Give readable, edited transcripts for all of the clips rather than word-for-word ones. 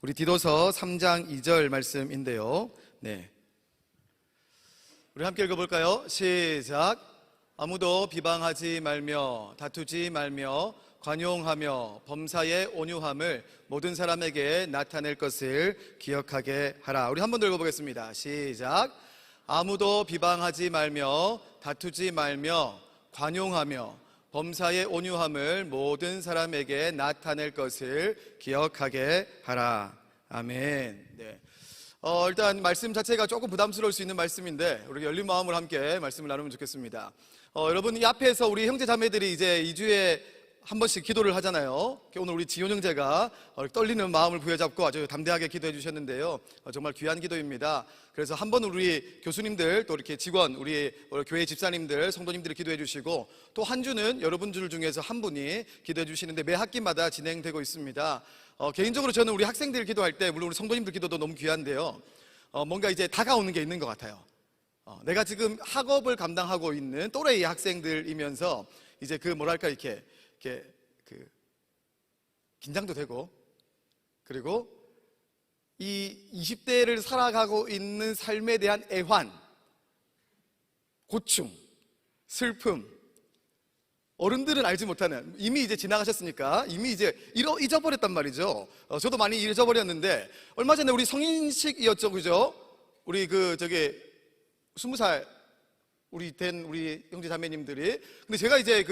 우리 디도서 3장 2절 말씀인데요. 네, 우리 함께 읽어볼까요? 시작. 아무도 비방하지 말며 다투지 말며 관용하며 범사의 온유함을 모든 사람에게 나타낼 것을 기억하게 하라. 우리 한 번 더 읽어보겠습니다. 시작. 아무도 비방하지 말며 다투지 말며 관용하며 범사의 온유함을 모든 사람에게 나타낼 것을 기억하게 하라. 아멘. 네. 일단 말씀 자체가 조금 부담스러울 수 있는 말씀인데 우리 열린 마음으로 함께 말씀을 나누면 좋겠습니다. 여러분, 이 앞에서 우리 형제 자매들이 이제 2주에 한 번씩 기도를 하잖아요. 오늘 우리 지훈 형제가 떨리는 마음을 부여잡고 아주 담대하게 기도해 주셨는데요. 정말 귀한 기도입니다. 그래서 한 번 우리 교수님들, 또 이렇게 직원, 우리 교회 집사님들, 성도님들이 기도해 주시고, 또 한 주는 여러분들 중에서 한 분이 기도해 주시는데 매 학기마다 진행되고 있습니다. 개인적으로 저는 우리 학생들 기도할 때, 물론 우리 성도님들 기도도 너무 귀한데요, 뭔가 이제 다가오는 게 있는 것 같아요. 내가 지금 학업을 감당하고 있는 또래의 학생들이면서 이제 그 뭐랄까 이렇게 긴장도 되고, 그리고 이 20대를 살아가고 있는 삶에 대한 애환, 고충, 슬픔, 어른들은 알지 못하는, 이미 이제 지나가셨으니까 이미 이제 잊어버렸단 말이죠. 저도 많이 잊어버렸는데, 얼마 전에 우리 성인식이었죠, 그죠? 우리 20살 우리 형제 자매님들이. 근데 제가 이제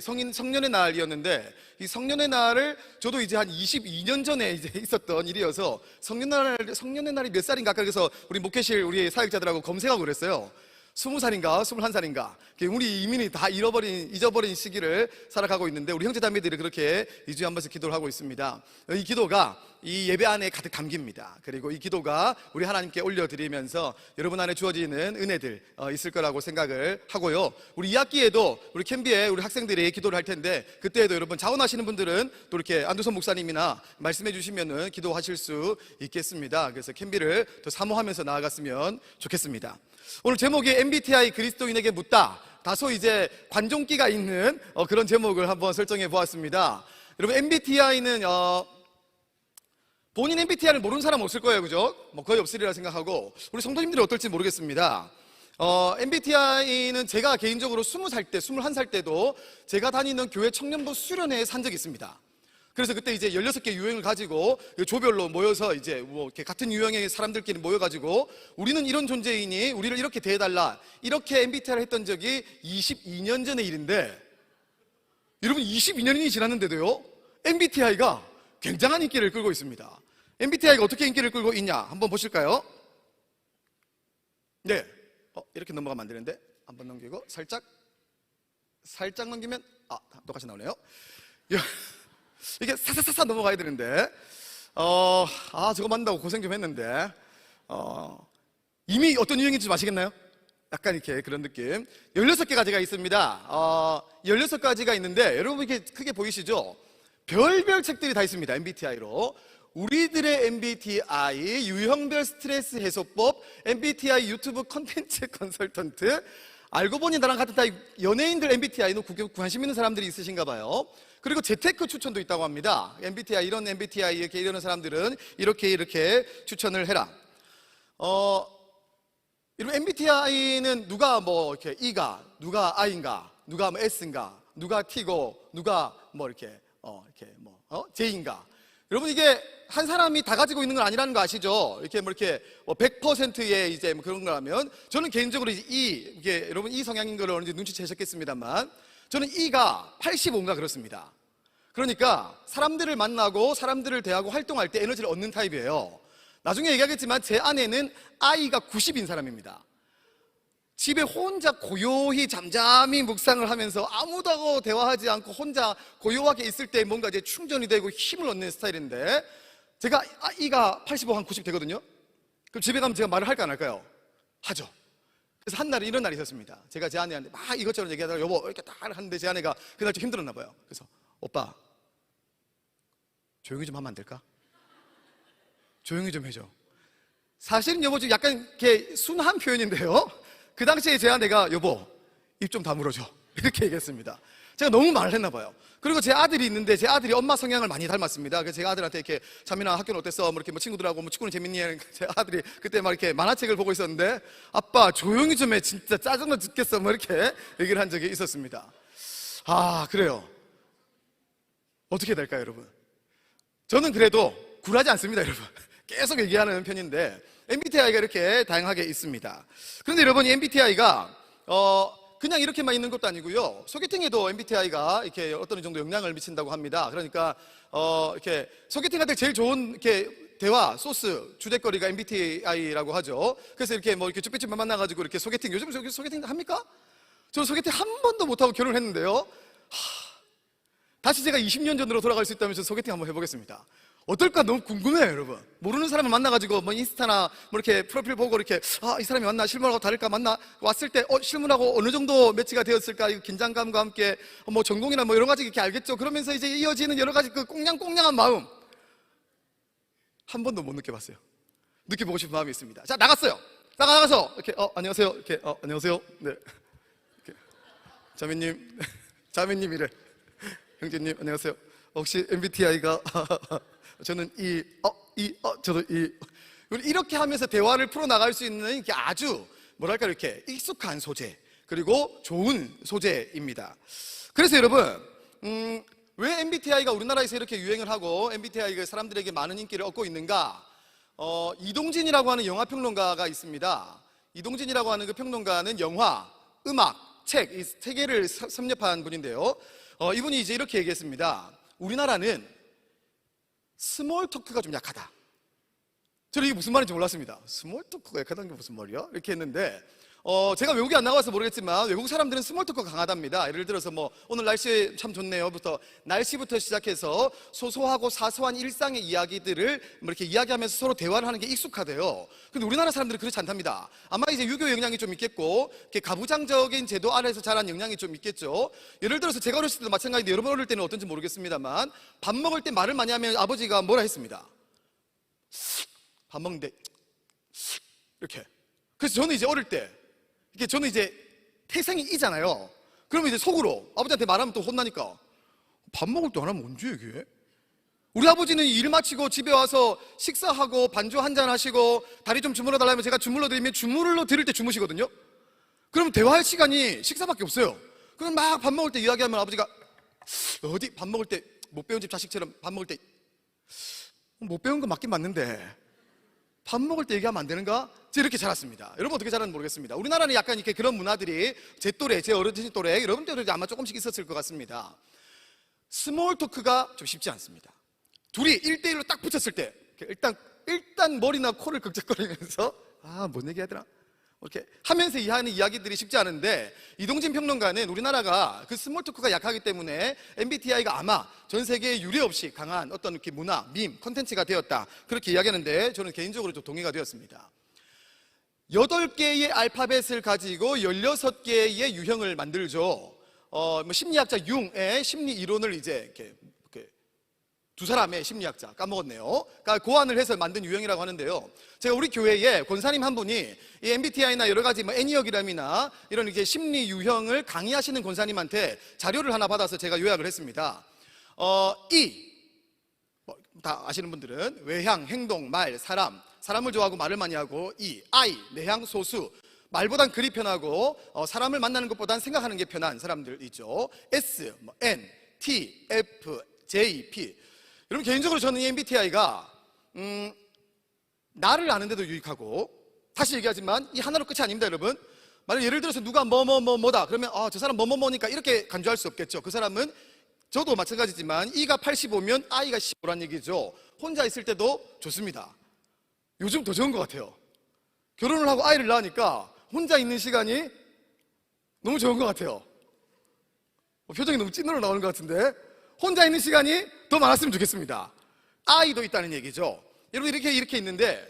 성년의 날이었는데, 이 성년의 날을 저도 이제 한 22년 전에 이제 있었던 일이어서 성년의 날이 몇 살인가, 그래서 우리 목회실 우리 사역자들하고 검색하고 그랬어요. 20살인가 21살인가. 우리 이민이 다 잊어버린 시기를 살아가고 있는데, 우리 형제 자매들이 그렇게 2주에 한 번씩 기도를 하고 있습니다. 이 기도가 이 예배 안에 가득 담깁니다. 그리고 이 기도가 우리 하나님께 올려드리면서 여러분 안에 주어지는 은혜들 있을 거라고 생각을 하고요. 우리 2학기에도 우리 캠비에 우리 학생들이 기도를 할 텐데, 그때에도 여러분 자원하시는 분들은 또 이렇게 안두선 목사님이나 말씀해 주시면은 기도하실 수 있겠습니다. 그래서 캠비를 더 사모하면서 나아갔으면 좋겠습니다. 오늘 제목이 MBTI 그리스도인에게 묻다. 다소 이제 관종기가 있는 그런 제목을 한번 설정해 보았습니다. 여러분, MBTI는 본인 MBTI를 모르는 사람 없을 거예요, 그죠? 거의 없으리라 생각하고, 우리 성도님들이 어떨지 모르겠습니다. MBTI는 제가 개인적으로 20살 때, 21살 때도 제가 다니는 교회 청년부 수련회에 산 적이 있습니다. 그래서 그때 이제 16개 유형을 가지고 조별로 모여서 이제 이렇게 같은 유형의 사람들끼리 모여가지고, 우리는 이런 존재이니 우리를 이렇게 대해달라, 이렇게 MBTI를 했던 적이 22년 전의 일인데, 여러분 22년이 지났는데도요 MBTI가 굉장한 인기를 끌고 있습니다. MBTI가 어떻게 인기를 끌고 있냐 한번 보실까요? 네, 이렇게 넘어가면 안 되는데 한번 넘기고 살짝 넘기면 똑같이 나오네요. 이게 사사사사 넘어가야 되는데, 저거 만든다고 고생 좀 했는데, 이미 어떤 유형인지 아시겠나요? 약간 이렇게 그런 느낌. 16개가 있습니다. 16가지가 있는데, 여러분 이렇게 크게 보이시죠? 별별 책들이 다 있습니다. MBTI로. 우리들의 MBTI, 유형별 스트레스 해소법, MBTI 유튜브 컨텐츠 컨설턴트. 알고 보니 나랑 같은 타입 연예인들 MBTI는 관심 있는 사람들이 있으신가 봐요. 그리고 재테크 추천도 있다고 합니다. MBTI, 이런 MBTI 이렇게 이러는 사람들은 이렇게 추천을 해라. 이런 MBTI는 누가 이렇게 E가, 누가 I인가, 누가 S인가, 누가 T고, 누가 J인가. 여러분, 이게 한 사람이 다 가지고 있는 건 아니라는 거 아시죠? 이렇게 100%의 이제 그런 거라면, 저는 개인적으로 이게 여러분 이 성향인 걸 어느 정도 눈치채셨겠습니다만, 저는 E가 85인가 그렇습니다. 그러니까 사람들을 만나고 사람들을 대하고 활동할 때 에너지를 얻는 타입이에요. 나중에 얘기하겠지만 제 아내는 I가 90인 사람입니다. 집에 혼자 고요히 잠잠히 묵상을 하면서 아무도 대화하지 않고 혼자 고요하게 있을 때 뭔가 이제 충전이 되고 힘을 얻는 스타일인데, 제가 E가 85, 한 90 되거든요. 그럼 집에 가면 제가 말을 할까 안 할까요? 하죠. 그래서 한 날에 이런 날이 있었습니다. 제가 제 아내한테 막 이것저것 얘기하다가 여보 이렇게 딱 하는데, 제 아내가 그날 좀 힘들었나 봐요. 그래서 오빠 조용히 좀 하면 안 될까? 조용히 좀 해줘. 사실은 여보 좀 약간 이렇게 순한 표현인데요, 그 당시에 제 아내가 여보 입 좀 다물어줘 이렇게 얘기했습니다. 제가 너무 말을 했나 봐요. 그리고 제 아들이 있는데 제 아들이 엄마 성향을 많이 닮았습니다. 그래서 제가 아들한테 이렇게 자민아 학교는 어땠어? 뭐 이렇게 뭐 친구들하고 뭐 축구는 재밌니? 제 아들이 그때 막 이렇게 만화책을 보고 있었는데 아빠 조용히 좀 해. 진짜 짜증나 죽겠어. 뭐 이렇게 얘기를 한 적이 있었습니다. 아, 그래요. 어떻게 해야 될까요, 여러분? 저는 그래도 굴하지 않습니다, 여러분. 계속 얘기하는 편인데 MBTI가 이렇게 다양하게 있습니다. 그런데 여러분, 이 MBTI가 그냥 이렇게만 있는 것도 아니고요. 소개팅에도 MBTI가 이렇게 어떤 정도 영향을 미친다고 합니다. 그러니까 이렇게 소개팅할 때 제일 좋은 이렇게 대화 소스 주제거리가 MBTI라고 하죠. 그래서 이렇게 뭐 이렇게 쭈뼛쭈뼛 만나가지고 이렇게 소개팅, 요즘 소개팅 합니까? 저는 소개팅 한 번도 못 하고 결혼했는데요. 다시 제가 20년 전으로 돌아갈 수 있다면 저 소개팅 한번 해보겠습니다. 어떨까 너무 궁금해요, 여러분. 모르는 사람을 만나가지고 뭐 인스타나 뭐 이렇게 프로필 보고 이렇게 이 사람이 왔나, 실물하고 다를까, 만나 왔을 때 실물하고 어느 정도 매치가 되었을까, 이 긴장감과 함께 뭐 전공이나 뭐 여러 가지 이렇게 알겠죠. 그러면서 이제 이어지는 여러 가지 그 꽁냥꽁냥한 마음 한 번도 못 느껴봤어요. 느껴보고 싶은 마음이 있습니다. 자, 나갔어요. 나가서 이렇게 안녕하세요, 이렇게 안녕하세요, 네, 이렇게. 자매님이래. 형제님 안녕하세요. 혹시 MBTI가 저는 저도 이렇게 하면서 대화를 풀어나갈 수 있는 이렇게 아주 뭐랄까 이렇게 익숙한 소재, 그리고 좋은 소재입니다. 그래서 여러분, 왜 MBTI가 우리나라에서 이렇게 유행을 하고 MBTI가 사람들에게 많은 인기를 얻고 있는가? 이동진이라고 하는 영화평론가가 있습니다. 이동진이라고 하는 그 평론가는 영화, 음악, 책, 이 세 개를 섭렵한 분인데요. 이분이 이제 이렇게 얘기했습니다. 우리나라는 스몰 토크가 좀 약하다. 저는 이게 무슨 말인지 몰랐습니다. 스몰 토크가 약하다는 게 무슨 말이야? 이렇게 했는데 제가 외국에 안 나가서 모르겠지만 외국 사람들은 스몰 토크가 강하답니다. 예를 들어서 뭐 오늘 날씨 참 좋네요부터 날씨부터 시작해서 소소하고 사소한 일상의 이야기들을 뭐 이렇게 이야기하면서 서로 대화를 하는 게 익숙하대요. 근데 우리나라 사람들은 그렇지 않답니다. 아마 이제 유교 영향이 좀 있겠고 이렇게 가부장적인 제도 아래에서 자란 영향이 좀 있겠죠. 예를 들어서 제가 어렸을 때도 마찬가지인데 여러분 어릴 때는 어떤지 모르겠습니다만 밥 먹을 때 말을 많이 하면 아버지가 뭐라 했습니다. 밥 먹는데 이렇게. 그래서 저는 이제 어릴 때 이게 저는 이제 태생이 이잖아요. 그러면 이제 속으로 아버지한테 말하면 또 혼나니까 밥 먹을 때 안 하면 언제 얘기해? 우리 아버지는 일 마치고 집에 와서 식사하고 반주 한잔 하시고 다리 좀 주물러 달라면 제가 주물러 드리면 주물러 드릴 때 주무시거든요. 그럼 대화할 시간이 식사밖에 없어요. 그럼 막 밥 먹을 때 이야기하면 아버지가 어디 밥 먹을 때 못 배운 집 자식처럼 밥 먹을 때 못 배운 거 맞긴 맞는데 밥 먹을 때 얘기하면 안 되는가? 제가 이렇게 자랐습니다. 여러분 어떻게 자랐는지 모르겠습니다. 우리나라는 약간 이렇게 그런 문화들이 제 또래, 제 어르신 또래, 여러분들도 아마 조금씩 있었을 것 같습니다. 스몰 토크가 좀 쉽지 않습니다. 둘이 1대1로 딱 붙였을 때 일단 머리나 코를 긁적거리면서 뭔 얘기해야 되나? 이렇게 하면서 하는 이야기들이 쉽지 않은데 이동진 평론가는 우리나라가 그 스몰 토크가 약하기 때문에 MBTI가 아마 전 세계에 유례없이 강한 어떤 이렇게 문화, 밈, 컨텐츠가 되었다. 그렇게 이야기하는데 저는 개인적으로 좀 동의가 되었습니다. 8개의 알파벳을 가지고 16개의 유형을 만들죠. 뭐 심리학자 융의 심리 이론을 이제 이렇게 두 사람의 심리학자 까먹었네요. 그러니까 고안을 해서 만든 유형이라고 하는데요. 제가 우리 교회에 권사님 한 분이 이 MBTI나 여러 가지 뭐 애니어그램이나 이런 이렇게 심리 유형을 강의하시는 권사님한테 자료를 하나 받아서 제가 요약을 했습니다. 다 아시는 분들은 외향, 행동, 말, 사람을 좋아하고 말을 많이 하고 I, 내향, 소수. 말보단 글이 편하고 사람을 만나는 것보단 생각하는 게 편한 사람들 있죠. S, N, T, F, J, P. 여러분 개인적으로 저는 이 MBTI가 나를 아는 데도 유익하고 다시 얘기하지만 이 하나로 끝이 아닙니다, 여러분. 만약 예를 들어서 누가 뭐다 그러면 저 사람 뭐니까 이렇게 간주할 수 없겠죠. 그 사람은 저도 마찬가지지만 E가 85면 I가 15란 얘기죠. 혼자 있을 때도 좋습니다. 요즘 더 좋은 것 같아요. 결혼을 하고 아이를 낳으니까 혼자 있는 시간이 너무 좋은 것 같아요. 표정이 너무 찐으로 나오는 것 같은데 혼자 있는 시간이 더 많았으면 좋겠습니다. 아이도 있다는 얘기죠. 여러분 이렇게 있는데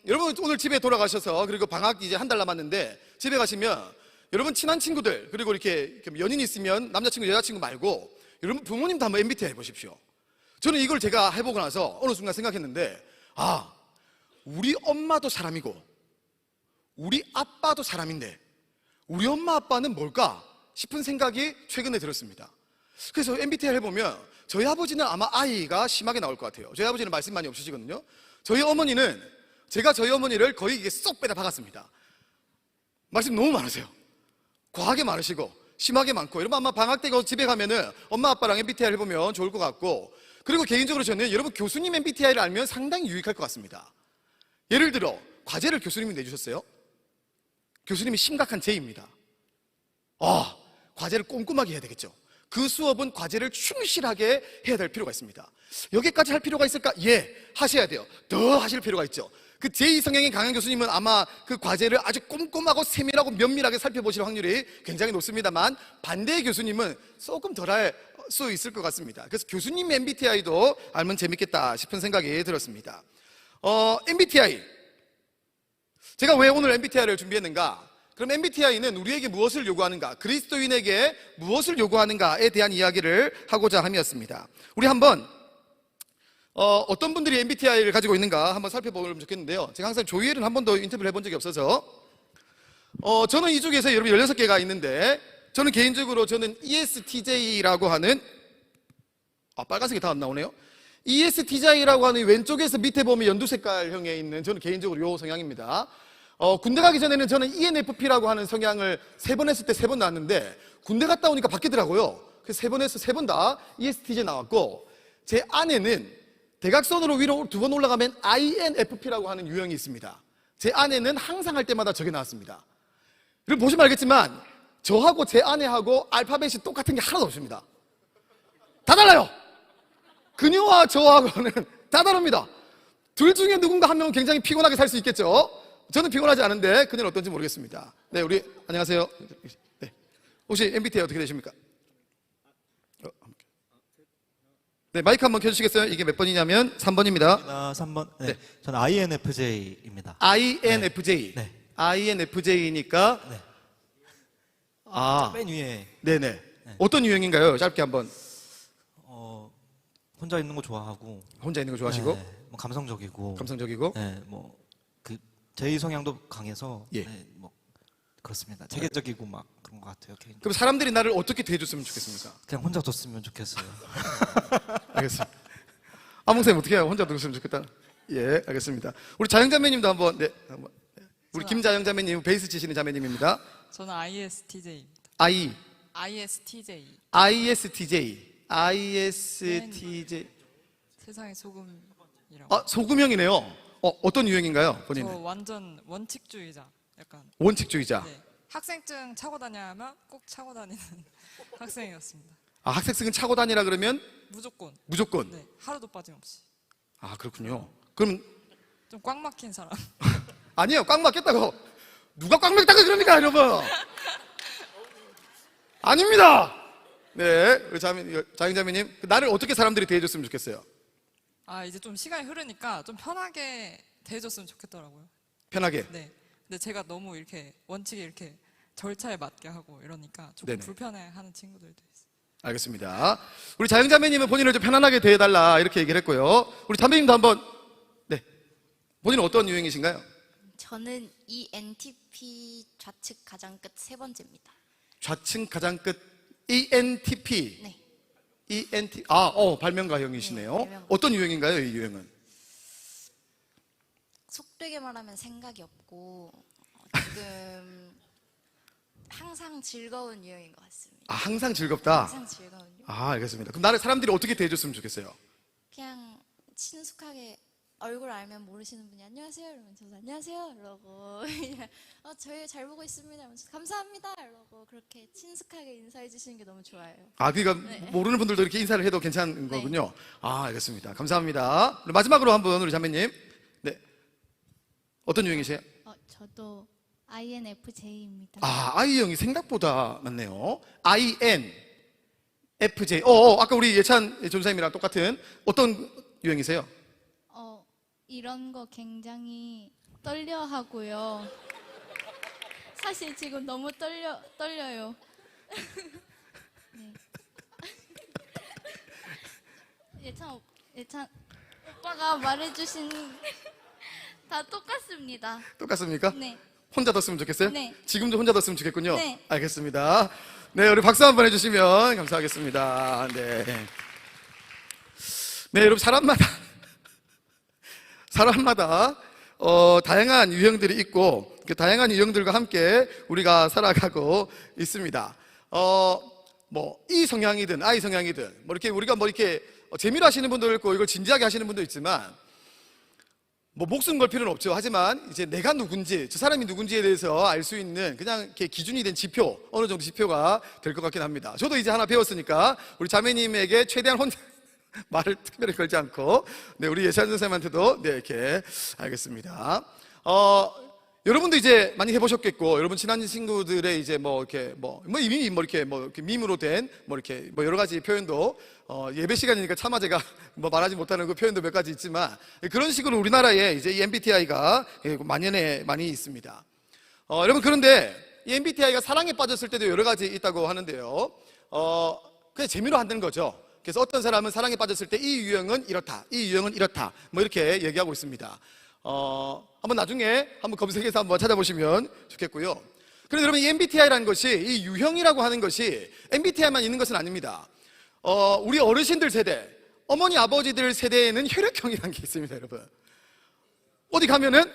여러분 오늘 집에 돌아가셔서 그리고 방학 이제 한 달 남았는데 집에 가시면 여러분 친한 친구들 그리고 이렇게 연인이 있으면 남자친구 여자친구 말고 여러분 부모님도 한번 MBTI 해보십시오. 저는 이걸 제가 해보고 나서 어느 순간 생각했는데 우리 엄마도 사람이고 우리 아빠도 사람인데 우리 엄마 아빠는 뭘까 싶은 생각이 최근에 들었습니다. 그래서 MBTI 해보면 저희 아버지는 아마 I가 심하게 나올 것 같아요. 저희 아버지는 말씀 많이 없으시거든요. 저희 어머니는 제가 저희 어머니를 거의 이게 쏙 빼다 박았습니다. 말씀 너무 많으세요. 과하게 많으시고 심하게 많고. 여러분 아마 방학 때 집에 가면은 엄마 아빠랑 MBTI를 해보면 좋을 것 같고, 그리고 개인적으로 저는 여러분 교수님 MBTI를 알면 상당히 유익할 것 같습니다. 예를 들어 과제를 교수님이 내주셨어요. 교수님이 심각한 J입니다. 과제를 꼼꼼하게 해야 되겠죠. 그 수업은 과제를 충실하게 해야 될 필요가 있습니다. 여기까지 할 필요가 있을까? 예, 하셔야 돼요. 더 하실 필요가 있죠. 그 제2 성향이 강한 교수님은 아마 그 과제를 아주 꼼꼼하고 세밀하고 면밀하게 살펴보실 확률이 굉장히 높습니다만, 반대의 교수님은 조금 덜할 수 있을 것 같습니다. 그래서 교수님 MBTI도 알면 재밌겠다 싶은 생각이 들었습니다. MBTI, 제가 왜 오늘 MBTI를 준비했는가? 그럼 MBTI는 우리에게 무엇을 요구하는가? 그리스도인에게 무엇을 요구하는가에 대한 이야기를 하고자 함이었습니다. 우리 한번 어떤 분들이 MBTI를 가지고 있는가 한번 살펴보면 좋겠는데요. 제가 항상 조이엘은 한 번도 인터뷰를 해본 적이 없어서 저는 이 중에서 여러분 16개가 있는데, 저는 개인적으로 저는 ESTJ라고 하는 빨간색이 다 안 나오네요. ESTJ라고 하는 왼쪽에서 밑에 보면 연두색깔형에 있는, 저는 개인적으로 이 성향입니다. 군대 가기 전에는 저는 ENFP라고 하는 성향을 3번 했을 때 3번 나왔는데, 군대 갔다 오니까 바뀌더라고요. 그래서 3번 해서 3번 다 ESTJ 나왔고, 제 아내는 대각선으로 위로 2번 올라가면 INFP라고 하는 유형이 있습니다. 제 아내는 항상 할 때마다 저게 나왔습니다. 여러분 보시면 알겠지만 저하고 제 아내하고 알파벳이 똑같은 게 하나도 없습니다. 다 달라요. 그녀와 저하고는 다 다릅니다. 둘 중에 누군가 한 명은 굉장히 피곤하게 살 수 있겠죠. 저는 피곤하지 않은데 그녀는 어떤지 모르겠습니다. 네, 우리 안녕하세요. 네. 혹시 MBTI 어떻게 되십니까? 네, 마이크 한번 켜주시겠어요? 이게 몇 번이냐면 3번입니다. 3번. 네. 네. 저는 INFJ입니다. INFJ. 네. INFJ니까 네. 맨 위에 네네. 네. 어떤 유형인가요? 짧게 한번. 혼자 있는 거 좋아하고, 혼자 있는 거 좋아하시고, 네, 뭐 감성적이고, 감성적이고. 네, 뭐 그 제2 성향도 강해서, 예. 네, 뭐 그렇습니다. 체계적이고 막 그런 것 같아요. 개인적으로. 그럼 사람들이 나를 어떻게 대해줬으면 좋겠습니까? 그냥 혼자 뒀으면 좋겠어요. 알겠습니다. 아몽쌤 어떻게 해요? 혼자 들었으면 좋겠다. 예, 알겠습니다. 우리 자영자매님도 한번, 네, 한번. 우리 김자영자매님, 베이스 치시는 자매님입니다. 저는 ISTJ입니다. ISTJ. ISTJ. 세상의 소금이라고. 소금형이네요. 어떤 유형인가요, 저 본인은? 완전 원칙주의자. 약간. 원칙주의자. 네. 학생증 차고 다녀야만 꼭 차고 다니는 학생이었습니다. 학생증은 차고 다니라 그러면 무조건. 무조건. 네. 하루도 빠짐없이. 그렇군요. 그럼 좀 꽉 막힌 사람. 아니에요. 꽉 막혔다고. 누가 꽉 막혔다고 그럽니까, 여러분? 아닙니다. 네, 우리 자영자매님, 나를 어떻게 사람들이 대해줬으면 좋겠어요? 이제 좀 시간이 흐르니까 좀 편하게 대해줬으면 좋겠더라고요. 편하게. 네. 근데 제가 너무 이렇게 원칙에 이렇게 절차에 맞게 하고 이러니까 조금 네네. 불편해하는 친구들도 있어요. 알겠습니다. 우리 자영자매님은 본인을 좀 편안하게 대해달라 이렇게 얘기를 했고요. 우리 자매님도 한번. 네, 본인은 어떤 유형이신가요? 저는 ENTP 좌측 가장 끝 3번째입니다. 좌측 가장 끝 ENTP. 네. 발명가형이시네요. 네, 발명가. 어떤 유형인가요, 이 유형은? 속되게 말하면 생각이 없고 지금 항상 즐거운 유형인 것 같습니다. 항상 즐겁다. 항상 즐거운 유형. 알겠습니다. 그럼 나를 사람들이 어떻게 대해줬으면 좋겠어요? 그냥 친숙하게 얼굴 알면 모르시는 분이 안녕하세요 이러면 저도 안녕하세요 이러고 저희 잘 보고 있습니다 이러면서 감사합니다 이러고 그렇게 친숙하게 인사해 주시는 게 너무 좋아요. 그러니까 네. 모르는 분들도 이렇게 인사를 해도 괜찮은 네. 거군요. 알겠습니다. 감사합니다. 마지막으로 한 분, 우리 자매님. 네. 어떤 유형이세요? 저도 INFJ입니다. I형이 생각보다 많네요. INFJ. 아까 우리 예찬 전사님이랑 똑같은 어떤 유형이세요? 이런 거 굉장히 떨려 하고요. 사실 지금 너무 떨려요. 네. 예찬 오빠가 말해주신 다 똑같습니다. 똑같습니까? 네. 혼자 뒀으면 좋겠어요? 네. 지금도 혼자 뒀으면 좋겠군요. 네. 알겠습니다. 네, 우리 박수 한번 해주시면 감사하겠습니다. 네. 네, 여러분, 사람마다 다양한 유형들이 있고, 그 다양한 유형들과 함께 우리가 살아가고 있습니다. 뭐, 이 성향이든, 아이 성향이든, 뭐, 이렇게 우리가 뭐, 이렇게 재미로 하시는 분도 있고, 이걸 진지하게 하시는 분도 있지만, 뭐 목숨 걸 필요는 없죠. 하지만 이제 내가 누군지, 저 사람이 누군지에 대해서 알 수 있는 그냥 이렇게 기준이 된 지표, 어느 정도 지표가 될 것 같긴 합니다. 저도 이제 하나 배웠으니까 우리 자매님에게 최대한 혼자 말을 특별히 걸지 않고, 네, 우리 예찬 선생님한테도 네, 이렇게 알겠습니다. 여러분도 이제 많이 해보셨겠고, 여러분 친한 친구들의 이제 뭐 이렇게 이미 뭐 이렇게 밈으로 된 뭐 이렇게 뭐 여러 가지 표현도 예배 시간이니까 차마 제가 뭐 말하지 못하는 그 표현도 몇 가지 있지만, 그런 식으로 우리나라에 이제 이 MBTI가 만연해 많이 있습니다. 여러분, 그런데 이 MBTI가 사랑에 빠졌을 때도 여러 가지 있다고 하는데요. 그냥 재미로 하는 거죠. 그래서 어떤 사람은 사랑에 빠졌을 때 이 유형은 이렇다, 이 유형은 이렇다, 뭐 이렇게 얘기하고 있습니다. 한번 나중에 한번 검색해서 한번 찾아보시면 좋겠고요. 그런데 여러분, 이 MBTI라는 것이, 이 유형이라고 하는 것이 MBTI만 있는 것은 아닙니다. 우리 어르신들 세대, 어머니 아버지들 세대에는 혈액형이라는 게 있습니다, 여러분. 어디 가면은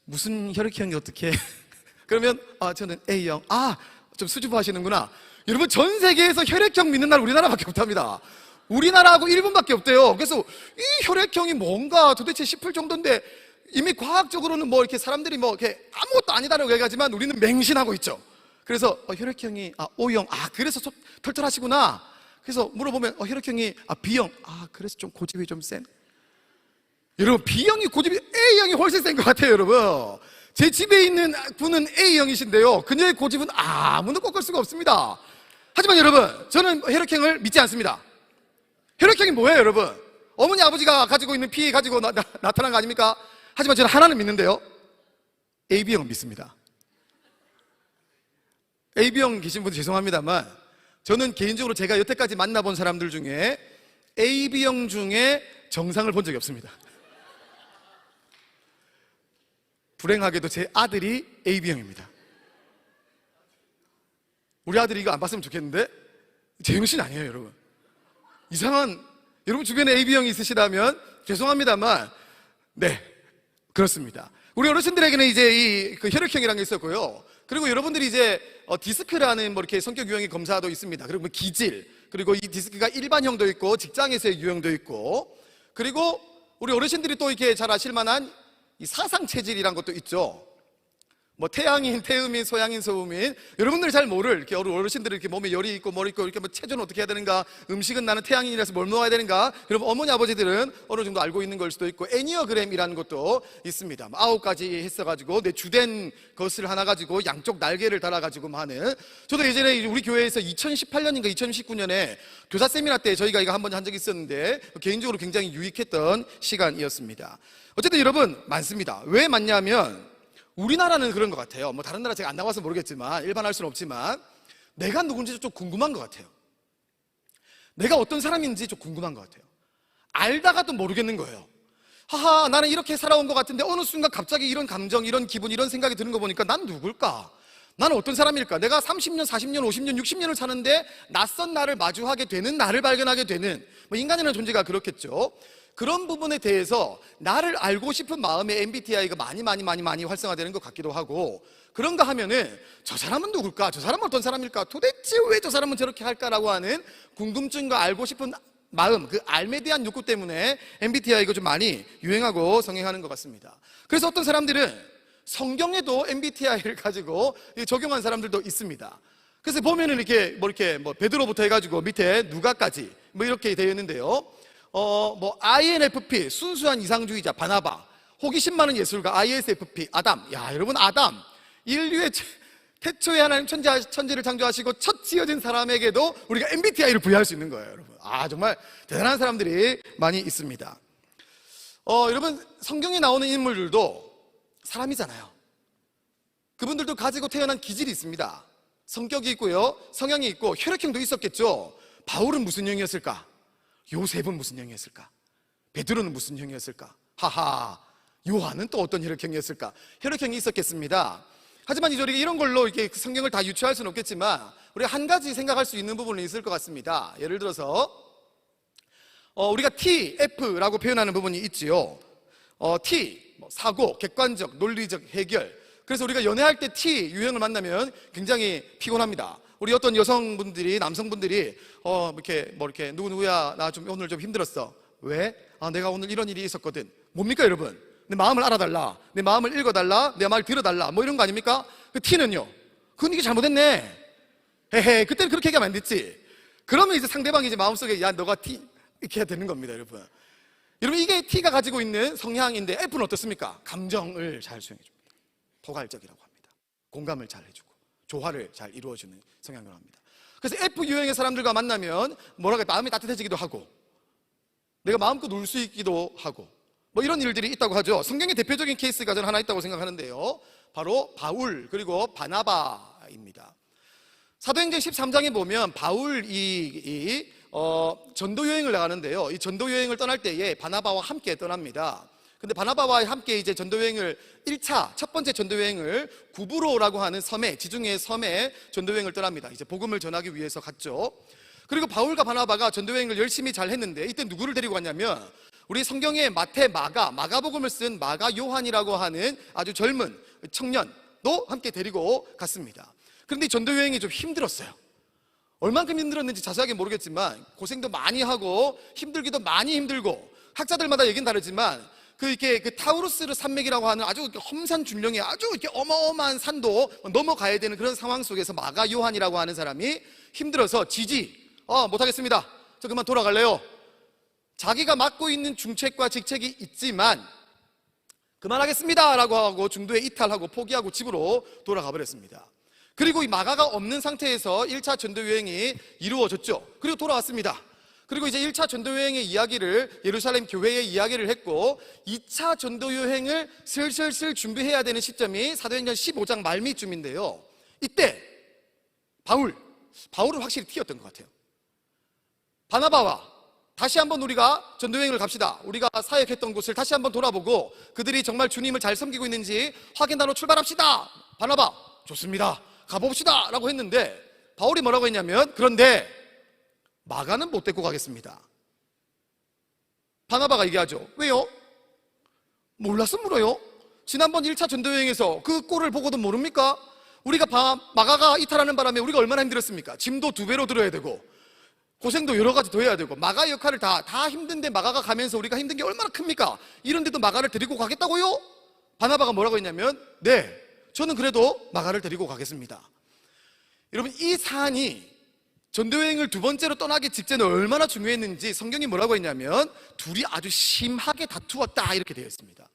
무슨 혈액형이 어떻게? 그러면 저는 A형. 좀 수줍어 하시는구나. 여러분, 전 세계에서 혈액형 믿는 나라 우리나라밖에 없답니다. 우리나라하고 일본밖에 없대요. 그래서 이 혈액형이 뭔가 도대체 싶을 정도인데, 이미 과학적으로는 뭐 이렇게 사람들이 뭐 이렇게 아무것도 아니다라고 얘기하지만 우리는 맹신하고 있죠. 그래서 혈액형이 O형. 그래서 털털하시구나. 그래서 물어보면 혈액형이 B형. 그래서 좀 고집이 좀 센. 여러분, B형이 고집이 A형이 훨씬 센 것 같아요, 여러분. 제 집에 있는 분은 A형이신데요, 그녀의 고집은 아무도 꺾을 수가 없습니다. 하지만 여러분, 저는 혈액형을 믿지 않습니다. 혈액형이 뭐예요, 여러분? 어머니 아버지가 가지고 있는 피 가지고 나타난 거 아닙니까? 하지만 저는 하나는 믿는데요, AB형은 믿습니다. AB형 계신 분들 죄송합니다만, 저는 개인적으로 제가 여태까지 만나본 사람들 중에 AB형 중에 정상을 본 적이 없습니다. 불행하게도 제 아들이 AB형입니다. 우리 아들이 이거 안 봤으면 좋겠는데, 제정신 아니에요, 여러분. 이상한, 여러분 주변에 AB형이 있으시다면 죄송합니다만, 네, 그렇습니다. 우리 어르신들에게는 이제 그 혈액형이라는 게 있었고요. 그리고 여러분들이 이제 디스크라는 뭐 이렇게 성격 유형의 검사도 있습니다. 그리고 뭐 기질, 그리고 이 디스크가 일반형도 있고 직장에서의 유형도 있고, 그리고 우리 어르신들이 또 이렇게 잘 아실 만한 이 사상 체질이란 것도 있죠. 뭐 태양인, 태음인, 소양인, 소음인, 여러분들이 잘 모를 이렇게 어르신들이 이렇게 몸에 열이 있고 머리 있고 이렇게 뭐 체조는 어떻게 해야 되는가, 음식은 나는 태양인이라서 뭘 먹어야 되는가, 여러분 어머니 아버지들은 어느 정도 알고 있는 걸 수도 있고, 애니어그램이라는 것도 있습니다. 9가지 했어가지고 내 주된 것을 하나 가지고 양쪽 날개를 달아가지고 하는. 저도 예전에 우리 교회에서 2018년인가 2019년에 교사 세미나 때 저희가 이거 한번 한 적이 있었는데, 개인적으로 굉장히 유익했던 시간이었습니다. 어쨌든 여러분, 많습니다. 왜 많냐면, 우리나라는 그런 것 같아요. 뭐 다른 나라 제가 안 나와서 모르겠지만, 일반할 수는 없지만, 내가 누군지 좀 궁금한 것 같아요. 내가 어떤 사람인지 좀 궁금한 것 같아요. 알다가도 모르겠는 거예요. 나는 이렇게 살아온 것 같은데 어느 순간 갑자기 이런 감정, 이런 기분, 이런 생각이 드는 거 보니까 난 누굴까? 나는 어떤 사람일까? 내가 30년, 40년, 50년, 60년을 사는데 낯선 나를 마주하게 되는, 나를 발견하게 되는, 뭐 인간이라는 존재가 그렇겠죠. 그런 부분에 대해서 나를 알고 싶은 마음의 MBTI가 많이 활성화되는 것 같기도 하고, 그런가 하면은 저 사람은 누굴까? 저 사람은 어떤 사람일까? 도대체 왜 저 사람은 저렇게 할까라고 하는 궁금증과 알고 싶은 마음, 그 알에 대한 욕구 때문에 MBTI가 좀 많이 유행하고 성행하는 것 같습니다. 그래서 어떤 사람들은 성경에도 MBTI를 가지고 적용한 사람들도 있습니다. 그래서 보면은 이렇게 뭐 베드로부터 해가지고 밑에 누가까지 뭐 이렇게 되어 있는데요. 뭐 INFP 순수한 이상주의자 바나바, 호기심 많은 예술가 ISFP 아담. 여러분, 아담 인류의 태초에 하나님 천지를 창조하시고 첫 지어진 사람에게도 우리가 MBTI를 부여할 수 있는 거예요, 여러분. 정말 대단한 사람들이 많이 있습니다. 여러분, 성경에 나오는 인물들도 사람이잖아요. 그분들도 가지고 태어난 기질이 있습니다. 성격이 있고요, 성향이 있고, 혈액형도 있었겠죠. 바울은 무슨 형이었을까? 요셉은 무슨 형이었을까? 베드로는 무슨 형이었을까? 요한은 또 어떤 혈액형이었을까? 혈액형이 있었겠습니다. 하지만 이제 우리가 이런 걸로 이렇게 성경을 다 유추할 수는 없겠지만 우리가 한 가지 생각할 수 있는 부분이 있을 것 같습니다. 예를 들어서 우리가 T, F라고 표현하는 부분이 있지요. T, 사고, 객관적, 논리적, 해결. 그래서 우리가 연애할 때 T 유형을 만나면 굉장히 피곤합니다. 우리 어떤 여성분들이, 남성분들이 이렇게 누구야 나 좀 오늘 좀 힘들었어. 왜? 내가 오늘 이런 일이 있었거든. 뭡니까 여러분? 내 마음을 알아달라, 내 마음을 읽어달라, 내 말 들어달라, 뭐 이런 거 아닙니까? 그 T는요? 그건 이게 잘못했네. 헤헤, 그때는 그렇게 얘기하면 안 됐지. 그러면 이제 상대방이 이제 마음속에 야 너가 T 이렇게 해야 되는 겁니다, 여러분. 여러분 이게 T가 가지고 있는 성향인데 F는 어떻습니까? 감정을 잘 수용해 줍니다. 포괄적이라고 합니다. 공감을 잘 해주고 조화를 잘 이루어주는 성향이라고 합니다. 그래서 F 유형의 사람들과 만나면 뭐랄까 마음이 따뜻해지기도 하고 내가 마음껏 놀 수 있기도 하고 뭐 이런 일들이 있다고 하죠. 성경의 대표적인 케이스가 저는 하나 있다고 생각하는데요. 바로 바울 그리고 바나바입니다. 사도행전 13장에 보면 바울이 전도 여행을 나가는데요. 이 전도 여행을 떠날 때에 바나바와 함께 떠납니다. 근데 바나바와 함께 이제 전도 여행을 1차 첫 번째 전도 여행을 구브로라고 하는 섬에 지중해 섬에 전도 여행을 떠납니다. 이제 복음을 전하기 위해서 갔죠. 그리고 바울과 바나바가 전도 여행을 열심히 잘 했는데 이때 누구를 데리고 갔냐면 우리 성경에 마태, 마가복음을 쓴 마가 요한이라고 하는 아주 젊은 청년도 함께 데리고 갔습니다. 그런데 이 전도 여행이 좀 힘들었어요. 얼만큼 힘들었는지 자세하게 모르겠지만 고생도 많이 하고 힘들기도 많이 힘들고 학자들마다 얘기는 다르지만 그 타우루스르 산맥이라고 하는 아주 험산 줄령의 아주 이렇게 어마어마한 산도 넘어가야 되는 그런 상황 속에서 마가 요한이라고 하는 사람이 힘들어서 못하겠습니다. 저 그만 돌아갈래요. 자기가 맡고 있는 중책과 직책이 있지만 그만하겠습니다 라고 하고 중도에 이탈하고 포기하고 집으로 돌아가 버렸습니다. 그리고 이 마가가 없는 상태에서 1차 전도 여행이 이루어졌죠. 그리고 돌아왔습니다. 그리고 이제 1차 전도 여행의 이야기를 예루살렘 교회의 이야기를 했고 2차 전도 여행을 슬슬 준비해야 되는 시점이 사도행전 15장 말미쯤인데요. 이때 바울은 확실히 T였던 것 같아요. 바나바와 다시 한번 우리가 전도 여행을 갑시다. 우리가 사역했던 곳을 다시 한번 돌아보고 그들이 정말 주님을 잘 섬기고 있는지 확인하러 출발합시다. 바나바 좋습니다. 가봅시다 라고 했는데 바울이 뭐라고 했냐면 그런데 마가는 못 데리고 가겠습니다. 바나바가 얘기하죠. 왜요? 몰라서 물어요. 지난번 1차 전도여행에서 그 꼴을 보고도 모릅니까? 우리가 마가가 이탈하는 바람에 우리가 얼마나 힘들었습니까? 짐도 2배로 들어야 되고 고생도 여러 가지 더 해야 되고 마가 역할을 다 힘든데 마가가 가면서 우리가 힘든 게 얼마나 큽니까? 이런데도 마가를 데리고 가겠다고요? 바나바가 뭐라고 했냐면 네, 저는 그래도 마가를 데리고 가겠습니다. 여러분 이 사안이 전도여행을 2번째로 떠나기 직전에 얼마나 중요했는지 성경이 뭐라고 했냐면 둘이 아주 심하게 다투었다 이렇게 되어 있습니다.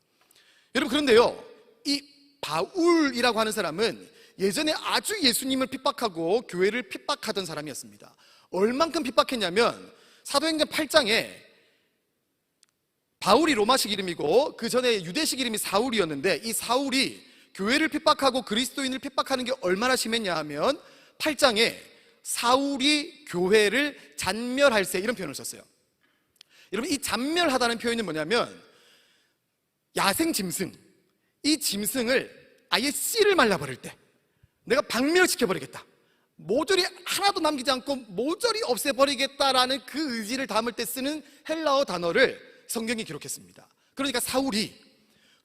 여러분 그런데요 이 바울이라고 하는 사람은 예전에 아주 예수님을 핍박하고 교회를 핍박하던 사람이었습니다. 얼만큼 핍박했냐면 사도행전 8장에 바울이 로마식 이름이고 그 전에 유대식 이름이 사울이었는데 이 사울이 교회를 핍박하고 그리스도인을 핍박하는 게 얼마나 심했냐 하면 8장에 사울이 교회를 잔멸할세 이런 표현을 썼어요. 여러분 이 잔멸하다는 표현은 뭐냐면 야생 짐승, 이 짐승을 아예 씨를 말라버릴 때 내가 박멸시켜버리겠다, 모조리 하나도 남기지 않고 모조리 없애버리겠다라는 그 의지를 담을 때 쓰는 헬라어 단어를 성경이 기록했습니다. 그러니까 사울이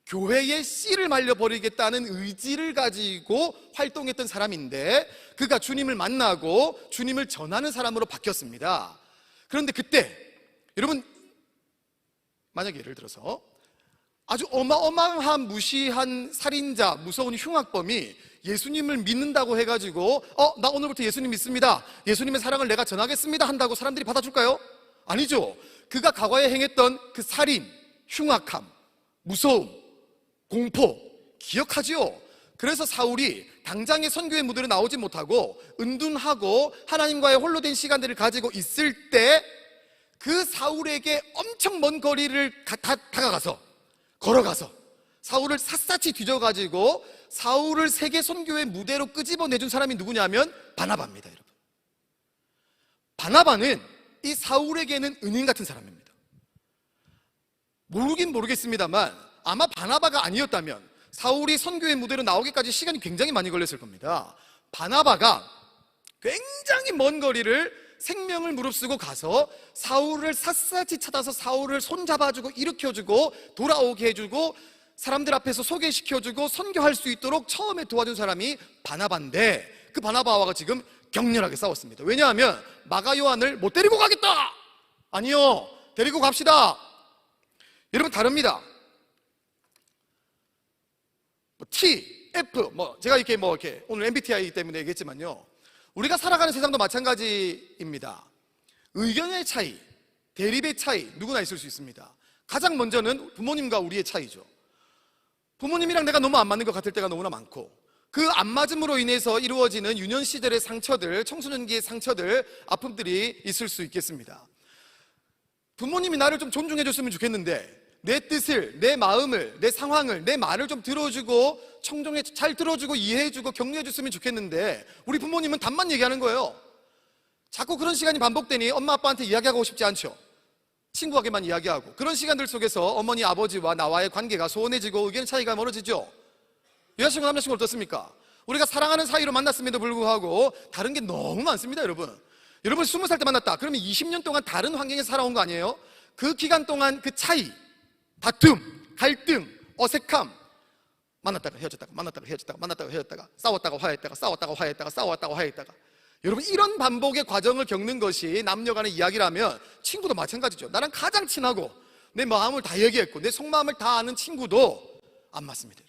교회의 씨를 말려버리겠다는 의지를 가지고 활동했던 사람인데 그가 주님을 만나고 주님을 전하는 사람으로 바뀌었습니다. 그런데 그때 여러분 만약에 예를 들어서 아주 어마어마한 무시한 살인자, 무서운 흉악범이 예수님을 믿는다고 해가지고 나 오늘부터 예수님 믿습니다, 예수님의 사랑을 내가 전하겠습니다 한다고 사람들이 받아줄까요? 아니죠. 그가 과거에 행했던 그 살인, 흉악함, 무서움, 공포 기억하지요. 그래서 사울이 당장의 선교의 무대로 나오지 못하고 은둔하고 하나님과의 홀로 된 시간들을 가지고 있을 때 그 사울에게 엄청 먼 거리를 다가가서 걸어가서 사울을 샅샅이 뒤져가지고 사울을 세계 선교의 무대로 끄집어내준 사람이 누구냐면 바나바입니다. 여러분 바나바는 이 사울에게는 은인 같은 사람입니다. 모르긴 모르겠습니다만 아마 바나바가 아니었다면 사울이 선교의 무대로 나오기까지 시간이 굉장히 많이 걸렸을 겁니다. 바나바가 굉장히 먼 거리를 생명을 무릅쓰고 가서 사울을 샅샅이 찾아서 사울을 손잡아주고 일으켜주고 돌아오게 해주고 사람들 앞에서 소개시켜주고 선교할 수 있도록 처음에 도와준 사람이 바나바인데, 그 바나바와 지금 격렬하게 싸웠습니다. 왜냐하면 마가 요한을 못 데리고 가겠다! 아니요, 데리고 갑시다. 여러분, 다릅니다. T, F, 제가 이렇게 오늘 MBTI 때문에 얘기했지만요, 우리가 살아가는 세상도 마찬가지입니다. 의견의 차이, 대립의 차이, 누구나 있을 수 있습니다. 가장 먼저는 부모님과 우리의 차이죠. 부모님이랑 내가 너무 안 맞는 것 같을 때가 너무나 많고, 그 안 맞음으로 인해서 이루어지는 유년 시절의 상처들, 청소년기의 상처들, 아픔들이 있을 수 있겠습니다. 부모님이 나를 좀 존중해 줬으면 좋겠는데, 내 뜻을, 내 마음을, 내 상황을, 내 말을 좀 들어주고 잘 들어주고 이해해주고 격려해줬으면 좋겠는데, 우리 부모님은 답만 얘기하는 거예요. 자꾸 그런 시간이 반복되니 엄마 아빠한테 이야기하고 싶지 않죠. 친구에게만 이야기하고, 그런 시간들 속에서 어머니 아버지와 나와의 관계가 소원해지고 의견 차이가 멀어지죠. 여자친구 남자친구 어떻습니까? 우리가 사랑하는 사이로 만났음에도 불구하고 다른 게 너무 많습니다. 여러분 20살 때 만났다 그러면 20년 동안 다른 환경에서 살아온 거 아니에요? 그 기간 동안 그 차이, 다툼, 갈등, 어색함, 만났다가 헤어졌다가 만났다가 헤어졌다가 만났다가 헤어졌다가 싸웠다가 화해했다가 싸웠다가 화해했다가 싸웠다가 화해했다가, 여러분 이런 반복의 과정을 겪는 것이 남녀 간의 이야기라면 친구도 마찬가지죠. 나랑 가장 친하고 내 마음을 다 얘기했고 내 속마음을 다 아는 친구도 안 맞습니다.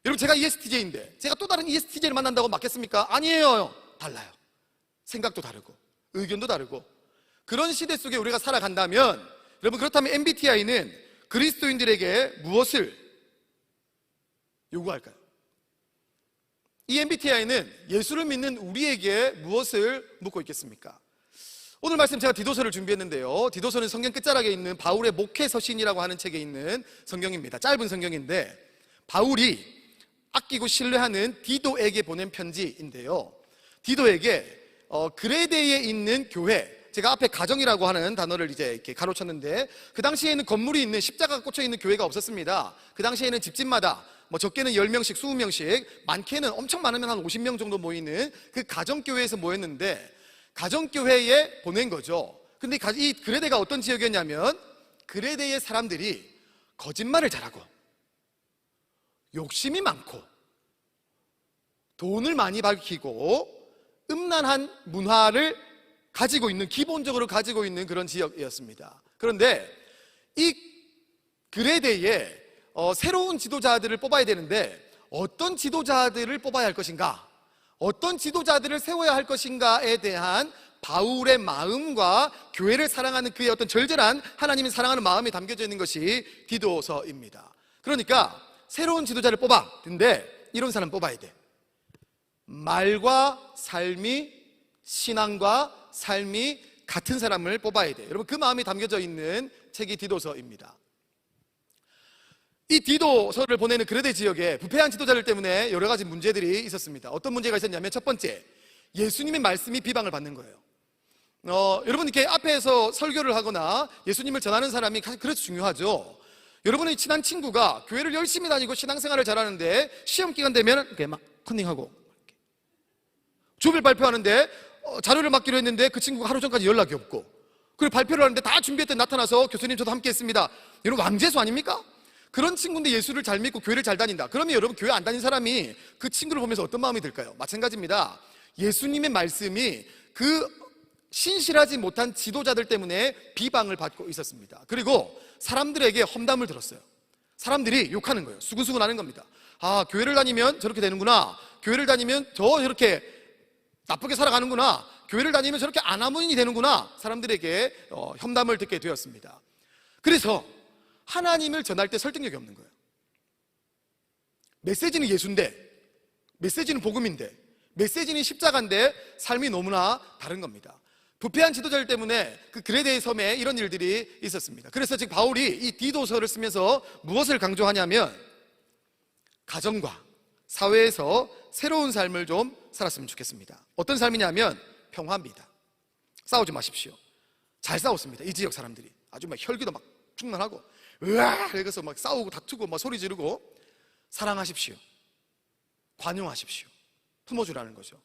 여러분 제가 ESTJ인데 제가 또 다른 ESTJ를 만난다고 맞겠습니까? 아니에요. 달라요. 생각도 다르고 의견도 다르고, 그런 시대 속에 우리가 살아간다면, 여러분 그렇다면 MBTI는 그리스도인들에게 무엇을 요구할까요? 이 MBTI는 예수를 믿는 우리에게 무엇을 묻고 있겠습니까? 오늘 말씀 제가 디도서를 준비했는데요, 디도서는 성경 끝자락에 있는 바울의 목회 서신이라고 하는 책에 있는 성경입니다. 짧은 성경인데 바울이 아끼고 신뢰하는 디도에게 보낸 편지인데요, 디도에게 그레데에 있는 교회, 제가 앞에 가정이라고 하는 단어를 이제 이렇게 가로쳤는데, 그 당시에는 건물이 있는 십자가가 꽂혀 있는 교회가 없었습니다. 그 당시에는 집집마다 적게는 10명씩 20명씩, 많게는 엄청 많으면 한 50명 정도 모이는 그 가정교회에서 모였는데, 가정교회에 보낸 거죠. 근데 이 그레데가 어떤 지역이었냐면, 그레데의 사람들이 거짓말을 잘하고 욕심이 많고 돈을 많이 밝히고 음란한 문화를 가지고 있는, 기본적으로 가지고 있는 그런 지역이었습니다. 그런데 이 그레데에 새로운 지도자들을 뽑아야 되는데, 어떤 지도자들을 뽑아야 할 것인가, 어떤 지도자들을 세워야 할 것인가에 대한 바울의 마음과 교회를 사랑하는 그의 어떤 절절한 하나님을 사랑하는 마음이 담겨져 있는 것이 디도서입니다. 그러니까 새로운 지도자를 뽑아. 근데 이런 사람 뽑아야 돼. 말과 삶이, 신앙과 삶이 같은 사람을 뽑아야 돼. 여러분 그 마음이 담겨져 있는 책이 디도서입니다. 이 디도서를 보내는 그레데 지역에 부패한 지도자들 때문에 여러 가지 문제들이 있었습니다. 어떤 문제가 있었냐면, 첫 번째, 예수님의 말씀이 비방을 받는 거예요. 여러분 이렇게 앞에서 설교를 하거나 예수님을 전하는 사람이 그래서 중요하죠. 여러분의 친한 친구가 교회를 열심히 다니고 신앙생활을 잘하는데 시험 기간 되면 이렇게 막 컨닝하고 조별 발표하는데 자료를 맡기로 했는데 그 친구가 하루 전까지 연락이 없고, 그리고 발표를 하는데 다 준비했더니 나타나서 교수님 저도 함께 했습니다. 여러분 왕재수 아닙니까? 그런 친구인데 예수를 잘 믿고 교회를 잘 다닌다. 그러면 여러분 교회 안 다닌 사람이 그 친구를 보면서 어떤 마음이 들까요? 마찬가지입니다. 예수님의 말씀이 그 신실하지 못한 지도자들 때문에 비방을 받고 있었습니다. 그리고 사람들에게 험담을 들었어요. 사람들이 욕하는 거예요. 수근수근 하는 겁니다. 아, 교회를 다니면 저렇게 되는구나. 교회를 다니면 저렇게 나쁘게 살아가는구나. 교회를 다니면 저렇게 안하문인이 되는구나. 사람들에게 험담을 듣게 되었습니다. 그래서 하나님을 전할 때 설득력이 없는 거예요. 메시지는 예수인데, 메시지는 복음인데, 메시지는 십자가인데 삶이 너무나 다른 겁니다. 부패한 지도자들 때문에 그 그레데의 섬에 이런 일들이 있었습니다. 그래서 지금 바울이 이 디도서를 쓰면서 무엇을 강조하냐면, 가정과 사회에서 새로운 삶을 좀 살았으면 좋겠습니다. 어떤 삶이냐면 평화입니다. 싸우지 마십시오. 잘 싸웠습니다. 이 지역 사람들이 아주 막 혈기도 막 충만하고, 으아 이래서 막 싸우고 다투고 막 소리 지르고 사랑하십시오, 관용하십시오, 품어주라는 거죠.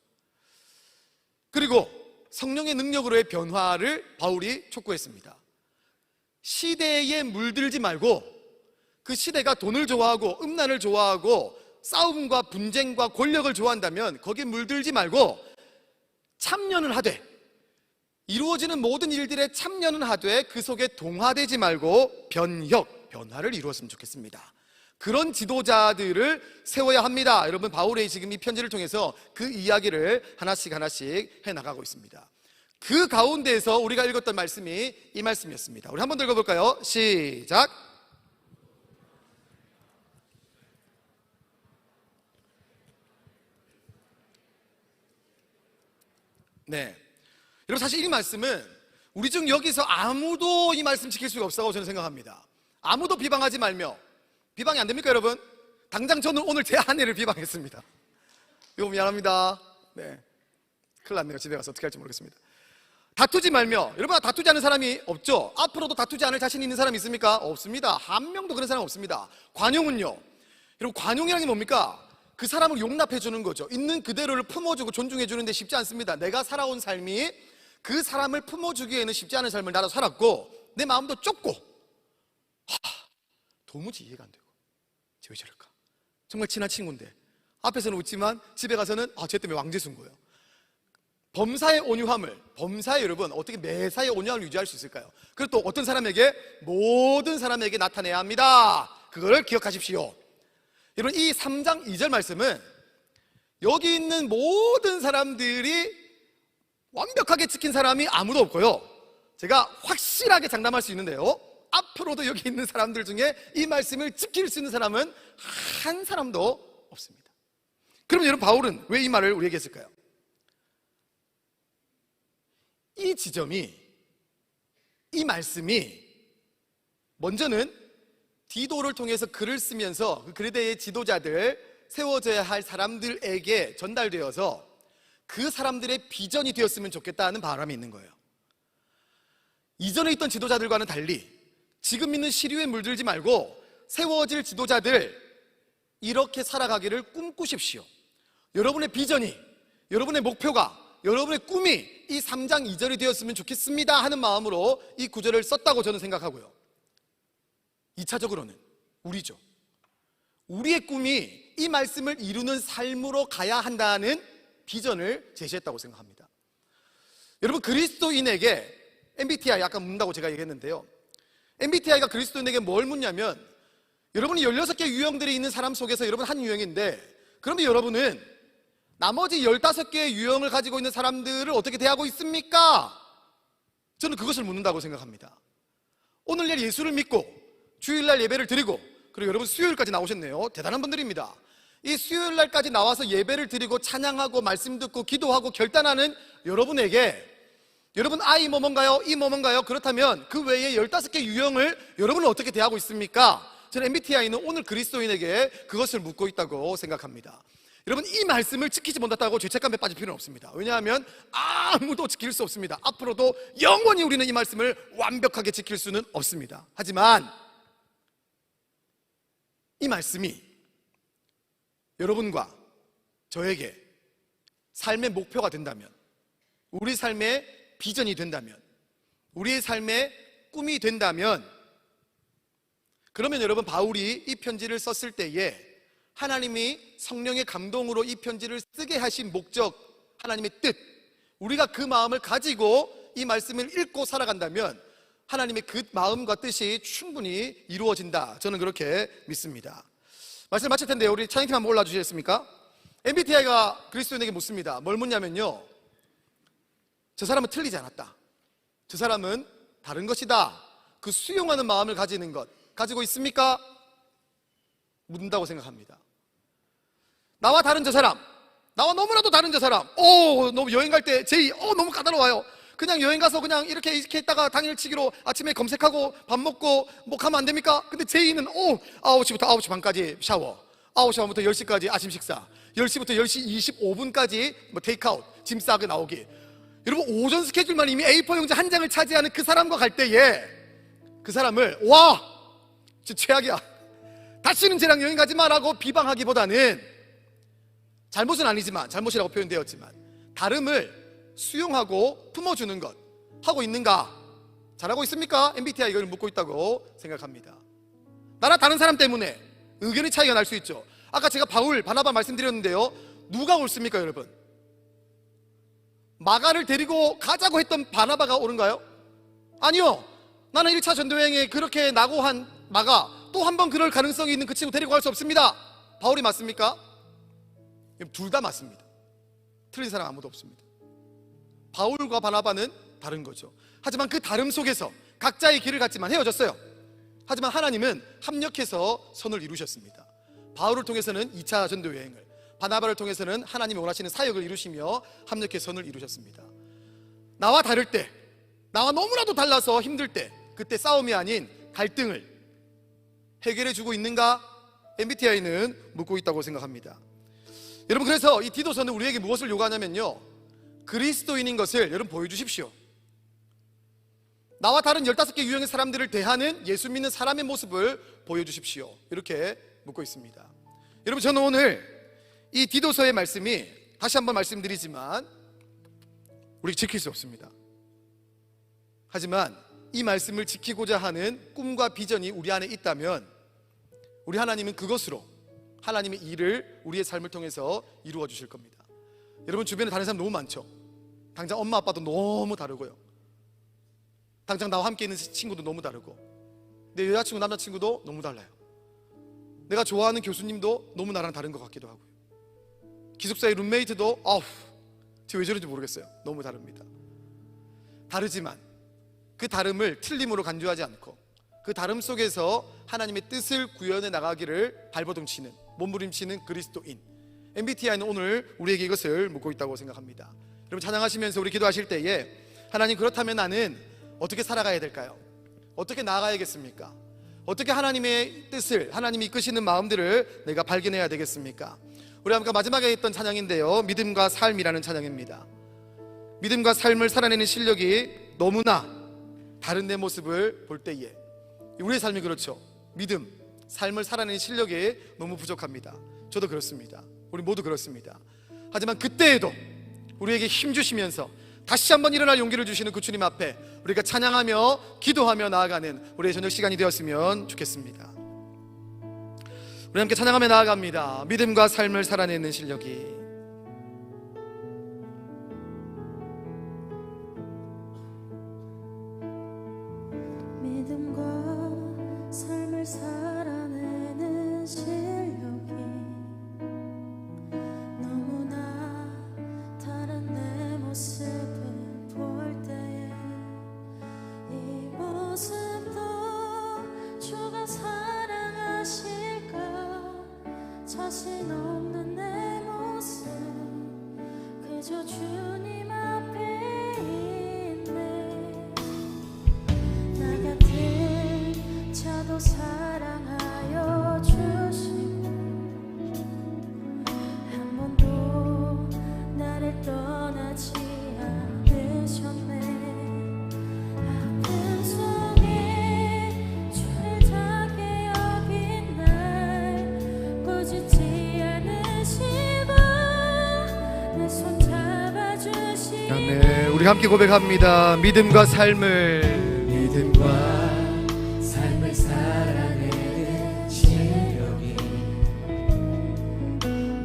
그리고 성령의 능력으로의 변화를 바울이 촉구했습니다. 시대에 물들지 말고, 그 시대가 돈을 좋아하고 음란을 좋아하고 싸움과 분쟁과 권력을 좋아한다면 거기에 물들지 말고 참여는 하되, 이루어지는 모든 일들에 참여는 하되 그 속에 동화되지 말고 변화를 이루었으면 좋겠습니다. 그런 지도자들을 세워야 합니다. 여러분, 바울의 지금 이 편지를 통해서 그 이야기를 하나씩 해나가고 있습니다. 그 가운데에서 우리가 읽었던 말씀이 이 말씀이었습니다. 우리 한번 더 읽어볼까요? 시작. 네, 여러분, 사실 이 말씀은 우리 중 여기서 아무도 이 말씀 지킬 수가 없다고 저는 생각합니다. 아무도 비방하지 말며. 비방이 안 됩니까, 여러분? 당장 저는 오늘 제 아내를 비방했습니다. 이거 미안합니다. 네, 큰일 났네요. 집에 가서 어떻게 할지 모르겠습니다. 다투지 말며. 여러분, 다투지 않은 사람이 없죠? 앞으로도 다투지 않을 자신 있는 사람이 있습니까? 없습니다. 한 명도 그런 사람 없습니다. 관용은요, 여러분, 관용이라는 게 뭡니까? 그 사람을 용납해 주는 거죠. 있는 그대로를 품어주고 존중해 주는데 쉽지 않습니다. 내가 살아온 삶이 그 사람을 품어주기에는 쉽지 않은 삶을 나도 살았고, 내 마음도 좁고, 도무지 이해가 안 되고, 쟤 왜 저럴까? 정말 친한 친구인데 앞에서는 웃지만 집에 가서는 쟤 때문에 왕재 쓴 거예요. 범사의 온유함을, 범사의, 여러분, 어떻게 매사의 온유함을 유지할 수 있을까요? 그리고 또 어떤 사람에게, 모든 사람에게 나타내야 합니다. 그거를 기억하십시오. 여러분, 이 3장 2절 말씀은 여기 있는 모든 사람들이 완벽하게 지킨 사람이 아무도 없고요, 제가 확실하게 장담할 수 있는데요, 앞으로도 여기 있는 사람들 중에 이 말씀을 지킬 수 있는 사람은 한 사람도 없습니다. 그러면 여러분, 바울은 왜 이 말을 우리에게 했을까요? 이 지점이, 이 말씀이 먼저는 디도를 통해서 글을 쓰면서 그 글에 대해 지도자들, 세워져야 할 사람들에게 전달되어서 그 사람들의 비전이 되었으면 좋겠다는 바람이 있는 거예요. 이전에 있던 지도자들과는 달리 지금 있는 시류에 물들지 말고 세워질 지도자들, 이렇게 살아가기를 꿈꾸십시오. 여러분의 비전이, 여러분의 목표가, 여러분의 꿈이 이 3장 2절이 되었으면 좋겠습니다 하는 마음으로 이 구절을 썼다고 저는 생각하고요, 2차적으로는 우리죠. 우리의 꿈이 이 말씀을 이루는 삶으로 가야 한다는 비전을 제시했다고 생각합니다. 여러분, 그리스도인에게 MBTI 아까 묻는다고 제가 얘기했는데요, MBTI가 그리스도인에게 뭘 묻냐면, 여러분이 16개 유형들이 있는 사람 속에서 여러분 한 유형인데, 그런데 여러분은 나머지 15개의 유형을 가지고 있는 사람들을 어떻게 대하고 있습니까? 저는 그것을 묻는다고 생각합니다. 오늘날 예수를 믿고 주일날 예배를 드리고, 그리고 여러분 수요일까지 나오셨네요. 대단한 분들입니다. 이 수요일날까지 나와서 예배를 드리고 찬양하고 말씀 듣고 기도하고 결단하는 여러분에게, 여러분 아이 뭔가요? 이 뭔가요? 그렇다면 그 외에 15개 유형을 여러분은 어떻게 대하고 있습니까? 저는 MBTI는 오늘 그리스도인에게 그것을 묻고 있다고 생각합니다. 여러분, 이 말씀을 지키지 못했다고 죄책감에 빠질 필요는 없습니다. 왜냐하면 아무도 지킬 수 없습니다. 앞으로도 영원히 우리는 이 말씀을 완벽하게 지킬 수는 없습니다. 하지만 이 말씀이 여러분과 저에게 삶의 목표가 된다면, 우리 삶의 비전이 된다면, 우리의 삶의 꿈이 된다면, 그러면 여러분, 바울이 이 편지를 썼을 때에 하나님이 성령의 감동으로 이 편지를 쓰게 하신 목적, 하나님의 뜻, 우리가 그 마음을 가지고 이 말씀을 읽고 살아간다면 하나님의 그 마음과 뜻이 충분히 이루어진다, 저는 그렇게 믿습니다. 말씀 마칠 텐데요, 우리 찬양팀 한번 올라주시겠습니까? MBTI가 그리스도인에게 묻습니다. 뭘 묻냐면요, 저 사람은 틀리지 않았다, 저 사람은 다른 것이다, 그 수용하는 마음을 가지는 것 가지고 있습니까? 묻는다고 생각합니다. 나와 다른 저 사람, 나와 너무나도 다른 저 사람, 너무 여행 갈 때 제이 너무 까다로워요. 그냥 여행 가서 그냥 이렇게 있다가 당일치기로 아침에 검색하고 밥 먹고 뭐 가면 안 됩니까? 근데 제이는 9시부터 9시 반까지 샤워, 9시 반부터 10시까지 아침 식사, 10시부터 10시 25분까지 뭐 테이크아웃, 짐 싸게 나오기. 여러분, 오전 스케줄만 이미 A4 용지 한 장을 차지하는 그 사람과 갈 때에 그 사람을 최악이야. 다시는 쟤랑 여행 가지 마라고 비방하기보다는, 잘못은 아니지만, 잘못이라고 표현되었지만 다름을 수용하고 품어주는 것 하고 있는가? 잘하고 있습니까? MBTI 이걸 묻고 있다고 생각합니다. 나라 다른 사람 때문에 의견의 차이가 날 수 있죠. 아까 제가 바울, 바나바 말씀드렸는데요, 누가 옳습니까 여러분? 마가를 데리고 가자고 했던 바나바가 옳은가요? 아니요. 나는 1차 전도여행에 그렇게 낙오한 마가 또 한 번 그럴 가능성이 있는 그 친구 데리고 갈 수 없습니다. 바울이 맞습니까? 둘 다 맞습니다. 틀린 사람 아무도 없습니다. 바울과 바나바는 다른 거죠. 하지만 그 다름 속에서 각자의 길을 갔지만 헤어졌어요. 하지만 하나님은 합력해서 선을 이루셨습니다. 바울을 통해서는 2차 전도 여행을, 바나바를 통해서는 하나님이 원하시는 사역을 이루시며 합력해서 선을 이루셨습니다. 나와 다를 때, 나와 너무나도 달라서 힘들 때, 그때 싸움이 아닌 갈등을 해결해 주고 있는가? MBTI는 묻고 있다고 생각합니다. 여러분, 그래서 이 디도서는 우리에게 무엇을 요구하냐면요, 그리스도인인 것을 여러분 보여주십시오. 나와 다른 15개 유형의 사람들을 대하는 예수 믿는 사람의 모습을 보여주십시오. 이렇게 묻고 있습니다. 여러분, 저는 오늘 이 디도서의 말씀이, 다시 한번 말씀드리지만, 우리 지킬 수 없습니다. 하지만 이 말씀을 지키고자 하는 꿈과 비전이 우리 안에 있다면, 우리 하나님은 그것으로 하나님의 일을 우리의 삶을 통해서 이루어 주실 겁니다. 여러분, 주변에 다른 사람 너무 많죠. 당장 엄마 아빠도 너무 다르고요, 당장 나와 함께 있는 친구도 너무 다르고, 내 여자친구 남자친구도 너무 달라요. 내가 좋아하는 교수님도 너무 나랑 다른 것 같기도 하고요. 기숙사의 룸메이트도 쟤 왜 저런지 모르겠어요. 너무 다릅니다. 다르지만 그 다름을 틀림으로 간주하지 않고 그 다름 속에서 하나님의 뜻을 구현해 나가기를 발버둥치는, 몸부림치는 그리스도인, MBTI는 오늘 우리에게 이것을 묻고 있다고 생각합니다. 여러분, 찬양하시면서 우리 기도하실 때에, 하나님, 그렇다면 나는 어떻게 살아가야 될까요? 어떻게 나아가야겠습니까? 어떻게 하나님의 뜻을, 하나님이 이끄시는 마음들을 내가 발견해야 되겠습니까? 우리 아까 마지막에 했던 찬양인데요, 믿음과 삶이라는 찬양입니다. 믿음과 삶을 살아내는 실력이 너무나 다른 내 모습을 볼 때에, 우리의 삶이 그렇죠. 믿음, 삶을 살아내는 실력이 너무 부족합니다. 저도 그렇습니다. 우리 모두 그렇습니다. 하지만 그때에도 우리에게 힘 주시면서 다시 한번 일어날 용기를 주시는 그 주님 앞에 우리가 찬양하며 기도하며 나아가는 우리의 저녁 시간이 되었으면 좋겠습니다. 우리 함께 찬양하며 나아갑니다. 믿음과 삶을 살아내는 실력이. 믿음과 삶을 살아내는 실력이 너무나 다른 내 모습을 볼 때에, 이 모습도 주가 사랑하실까, 자신 없는 내 모습 그저 주님 앞에 있네. 나 같은 자도 사랑하여 주시고 한 번도 나를 떠나지 않으셨네. 아픔 속에 주를 작게 여긴 날 꾸짖지 않으시고 내 손 잡아주시네. 아멘. 우리 함께 고백합니다. 믿음과 삶을 살아내는 실력이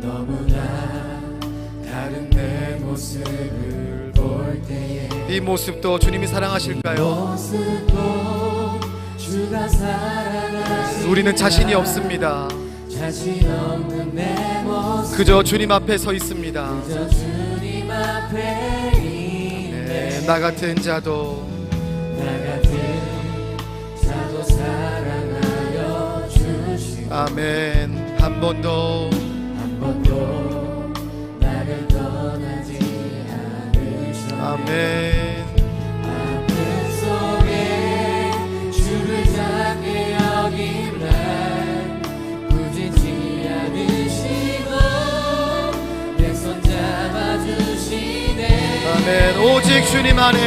너무나 다른 내 모습을 볼 때에, 이 모습도 주님이 사랑하실까요? 모습도 주가 사랑하시. 우리는 자신이 없습니다. 자신 없는 내 모습 그저 주님 앞에 서 있습니다. 그저 주님 앞에 있네. 나 같은 자도 나 같은 자도 사랑하여 주시고 아멘. 한 번도 나를 떠나지 않으셨네. 아멘. 아픔 속에 주를 작게 여긴 날 꾸짖지 않으시고 내 손 잡아주시네. 아멘. 오직 주님 안에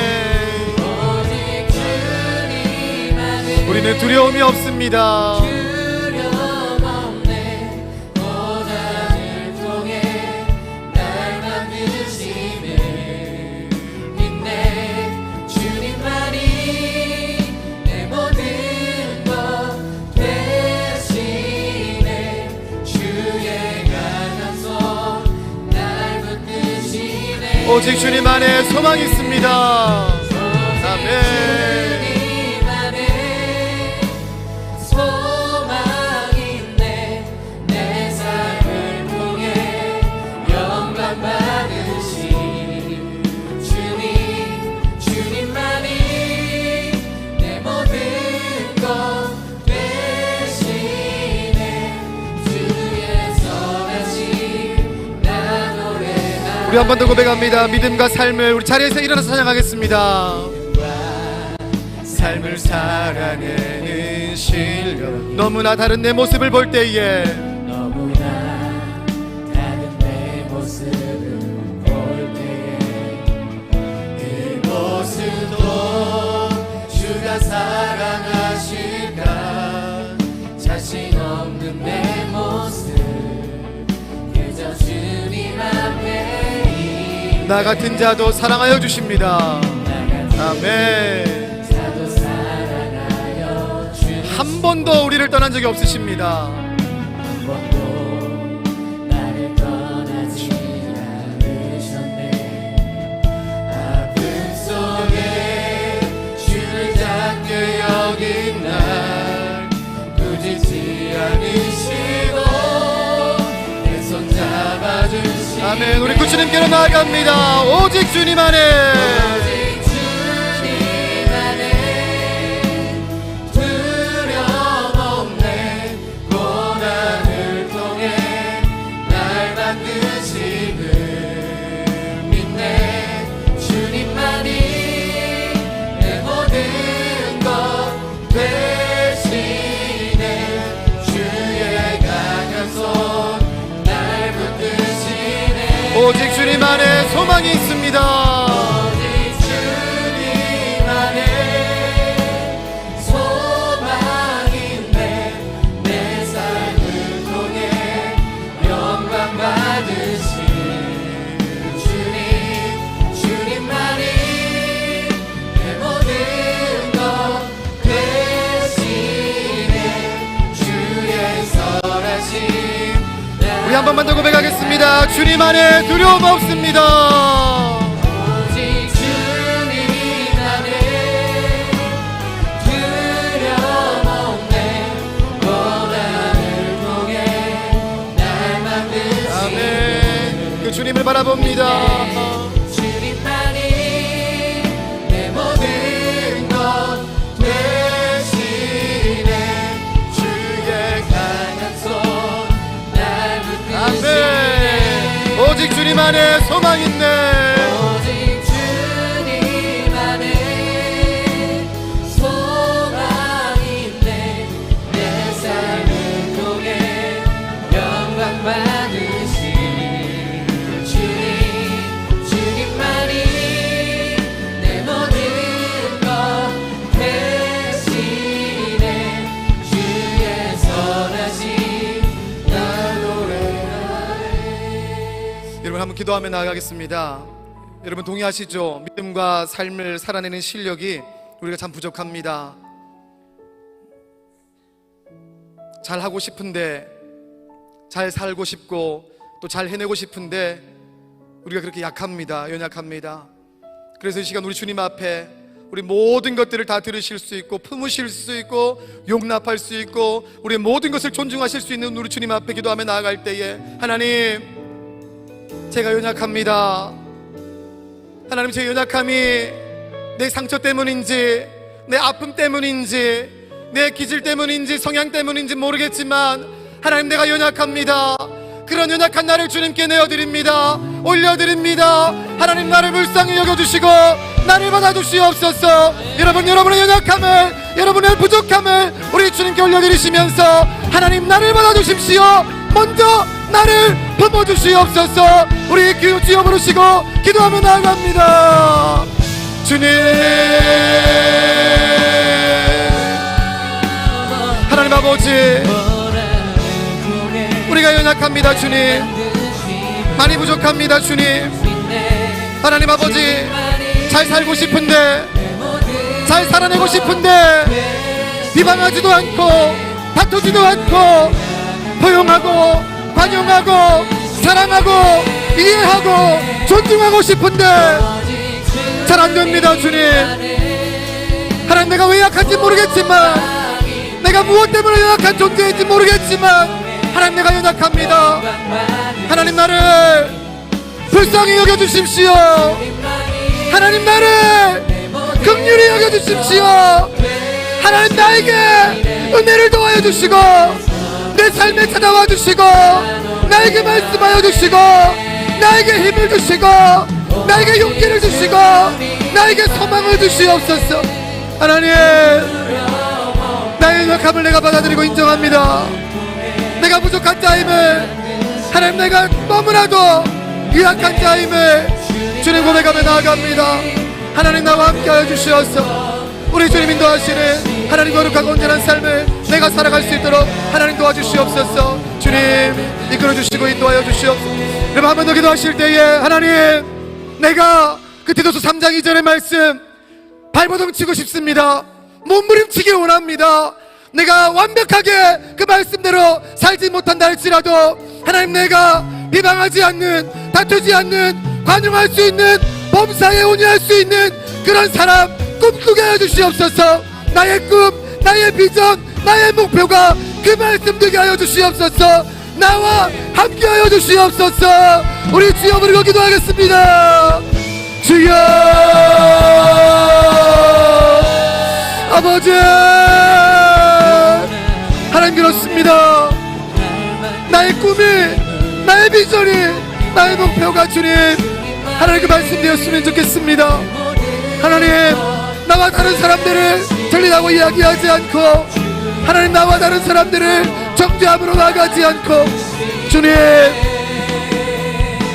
오직 주님 안에 우리는 두려움이 없습니다. 두려움 없네. 고난을 통해 날 만드심을 믿네. 주님만이 내 모든 것 대신에 주의 강한 손 날 붙드시네. 오직 주님 안에 소망이 있습니다. 아멘. 우리 한 번 더 고백합니다. 믿음과 삶을 우리 자리에서 일어나서 찬양하겠습니다. 삶을 살아내는 실력 너무나 다른 내 모습을 볼 때에 너무나 다른 내 모습을 볼 때에 그 모습도 주가 사랑하실까. 자신 없는 내 모습 그저 주님 앞에 나 같은 자도 사랑하여 주십니다. 아멘. 한 번도 우리를 떠난 적이 없으십니다. 한 번도 나를 떠나지 않으셨네. 아픔 속에 주를 작게 여긴 날 꾸짖지 않으시고 내 손 잡아주시네. 아멘. 우리 구주님께로 나아갑니다. 오직 주님 안에 오직 주님 안에 소망이 있습니다. 오직 주님 안에 소망인데 내 삶을 통해 영광 받으신 주님만이 내 모든 것 대신에 주의 선하심. 우리 한 번만 더 고백하겠습니다. 주님 안에 두려움 없습니다. 오직 주님 안에 두려움 없네. 고난을 통해 날 만드신 아멘. 그 주님을 바라봅니다. 주님만이 내 모든 것 대신에 주의 강한 손 날 붙드시네. 오직 주님 안에 소망 있네. 오직 주님 안에 소망 있네. 내 삶을 통해 영광 받으신 주님만이 내 모든 것 대신에 주의 선하심 나 노래하네. 여러분 한번 기도하며 나아가겠습니다. 여러분 동의하시죠? 믿음과 삶을 살아내는 실력이 우리가 참 부족합니다. 잘 하고 싶은데, 잘 살고 싶고 또 잘 해내고 싶은데 우리가 그렇게 약합니다. 연약합니다. 그래서 이 시간 우리 주님 앞에 우리 모든 것들을 다 들으실 수 있고 품으실 수 있고 용납할 수 있고 우리의 모든 것을 존중하실 수 있는 우리 주님 앞에 기도하며 나아갈 때에 하나님, 제가 연약합니다. 하나님, 제 연약함이 내 상처 때문인지 내 아픔 때문인지 내 기질 때문인지 성향 때문인지 모르겠지만 하나님, 내가 연약합니다. 그런 연약한 나를 주님께 내어드립니다. 올려드립니다. 하나님, 나를 불쌍히 여겨주시고 나를 받아주시옵소서. 여러분의 연약함을, 여러분의 부족함을 우리 주님께 올려드리시면서 하나님, 나를 받아주십시오. 먼저 나를 품어주시옵소서. 우리 주여 부르시고 기도하며 나아갑니다. 주님, 하나님 아버지, 우리가 연약합니다 주님. 많이 부족합니다 주님. 하나님 아버지, 잘 살고 싶은데, 잘 살아내고 싶은데 비방하지도 않고 다투지도 않고 포용하고 관용하고 사랑하고 이해하고 존중하고 싶은데 잘 안됩니다 주님. 하나님, 내가 왜 약한지 모르겠지만, 내가 무엇 때문에 연약한 존재인지 모르겠지만, 하나님 내가 연약합니다. 하나님 나를 불쌍히 여겨주십시오. 하나님 나를 긍휼히 여겨주십시오. 하나님 나에게 은혜를 더하여 주시고 내 삶에 찾아와 주시고 나에게 말씀하여 주시고 나에게 힘을 주시고 나에게 용기를 주시고 나에게 소망을 주시옵소서. 하나님, 나의 연약함을 내가 받아들이고 인정합니다. 내가 부족한 자임을, 하나님 내가 너무나도 유약한 자임을 주님 고백하며 나아갑니다. 하나님 나와 함께하여 주시옵소서. 우리 주님 인도하시는 하나님 거룩하고 온전한 삶을 내가 살아갈 수 있도록 하나님 도와주시옵소서. 주님 이끌어주시고 인도하여 주시옵소서. 여러분, 한 번 더 기도하실 때에 하나님, 내가 그 디도서 3장 2절의 말씀 발버둥 치고 싶습니다. 몸부림치기 원합니다. 내가 완벽하게 그 말씀대로 살지 못한다 할지라도 하나님, 내가 비방하지 않는, 다투지 않는, 관용할 수 있는, 범사에 온유할 수 있는 그런 사람 꿈꾸게 하여 주시옵소서. 나의 꿈, 나의 비전, 나의 목표가 그 말씀 되게 하여 주시옵소서. 나와 함께 하여 주시옵소서. 우리 주여 부르고 기도하겠습니다. 주여, 아버지, 하나님 그렇습니다. 나의 꿈이, 나의 비전이, 나의 목표가 주님 하나님 그 말씀 되었으면 좋겠습니다. 하나님, 나와 다른 사람들을 틀리다고 이야기하지 않고, 하나님 나와 다른 사람들을 정죄함으로 나가지 않고, 주님,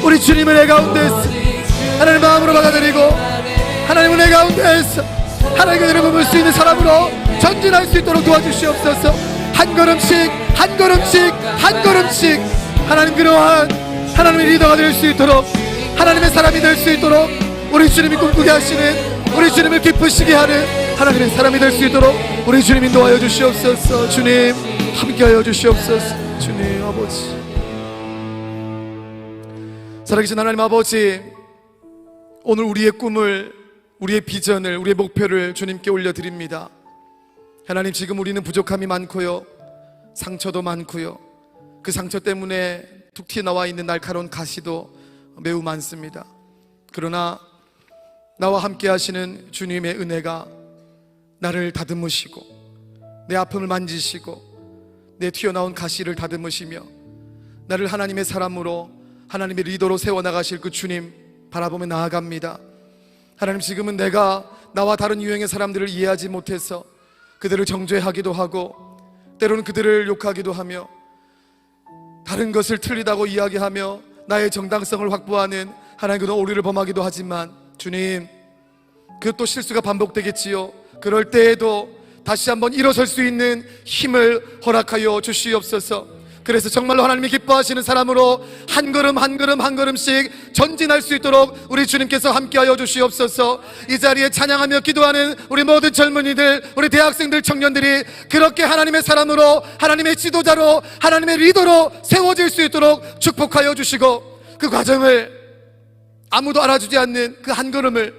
우리 주님을 내 가운데서 하나님 마음으로 받아들이고, 하나님을 내 가운데서 하나님의 은혜를 품을 수 있는 사람으로 전진할 수 있도록 도와주시옵소서. 한 걸음씩 한 걸음씩 한 걸음씩 하나님, 그러한 하나님의 리더가 될 수 있도록, 하나님의 사람이 될 수 있도록, 우리 주님이 꿈꾸게 하시는, 우리 주님을 기쁘시게 하는 하나님의 사람이 될 수 있도록 우리 주님 인도하여 주시옵소서. 주님 함께하여 주시옵소서. 주님 아버지, 살아계신 하나님 아버지, 오늘 우리의 꿈을, 우리의 비전을, 우리의 목표를 주님께 올려드립니다. 하나님, 지금 우리는 부족함이 많고요, 상처도 많고요, 그 상처 때문에 툭 튀어나와 있는 날카로운 가시도 매우 많습니다. 그러나 나와 함께 하시는 주님의 은혜가 나를 다듬으시고 내 아픔을 만지시고 내 튀어나온 가시를 다듬으시며 나를 하나님의 사람으로, 하나님의 리더로 세워나가실 그 주님 바라보며 나아갑니다. 하나님, 지금은 내가 나와 다른 유형의 사람들을 이해하지 못해서 그들을 정죄하기도 하고, 때로는 그들을 욕하기도 하며, 다른 것을 틀리다고 이야기하며 나의 정당성을 확보하는 하나님 그 오류를 범하기도 하지만, 주님, 그 또 실수가 반복되겠지요. 그럴 때에도 다시 한번 일어설 수 있는 힘을 허락하여 주시옵소서. 그래서 정말로 하나님이 기뻐하시는 사람으로 한 걸음 한 걸음 한 걸음씩 전진할 수 있도록 우리 주님께서 함께하여 주시옵소서. 이 자리에 찬양하며 기도하는 우리 모든 젊은이들, 우리 대학생들, 청년들이 그렇게 하나님의 사람으로, 하나님의 지도자로, 하나님의 리더로 세워질 수 있도록 축복하여 주시고, 그 과정을 아무도 알아주지 않는 그 한 걸음을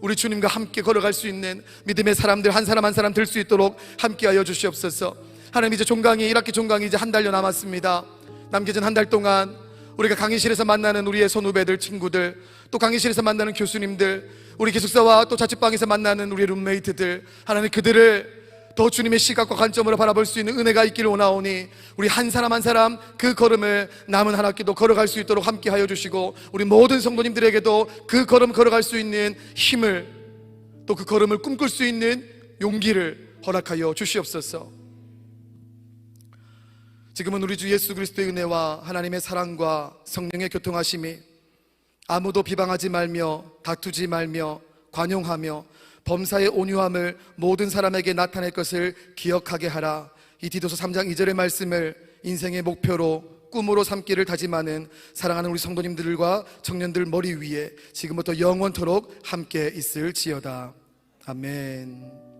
우리 주님과 함께 걸어갈 수 있는 믿음의 사람들 한 사람 한 사람 될 수 있도록 함께하여 주시옵소서. 하나님, 이제 종강이 1학기 종강이 이제 한 달여 남았습니다. 남겨진 한 달 동안 우리가 강의실에서 만나는 우리의 선후배들, 친구들, 또 강의실에서 만나는 교수님들, 우리 기숙사와 또 자취방에서 만나는 우리의 룸메이트들, 하나님 그들을 더 주님의 시각과 관점으로 바라볼 수 있는 은혜가 있기를 원하오니, 우리 한 사람 한 사람 그 걸음을 남은 한 학기도 걸어갈 수 있도록 함께하여 주시고, 우리 모든 성도님들에게도 그 걸음 걸어갈 수 있는 힘을, 또 그 걸음을 꿈꿀 수 있는 용기를 허락하여 주시옵소서. 지금은 우리 주 예수 그리스도의 은혜와 하나님의 사랑과 성령의 교통하심이 아무도 비방하지 말며 다투지 말며 관용하며 범사의 온유함을 모든 사람에게 나타낼 것을 기억하게 하라. 이 디도서 3장 2절의 말씀을 인생의 목표로 꿈으로 삼기를 다짐하는 사랑하는 우리 성도님들과 청년들 머리 위에 지금부터 영원토록 함께 있을지어다. 아멘.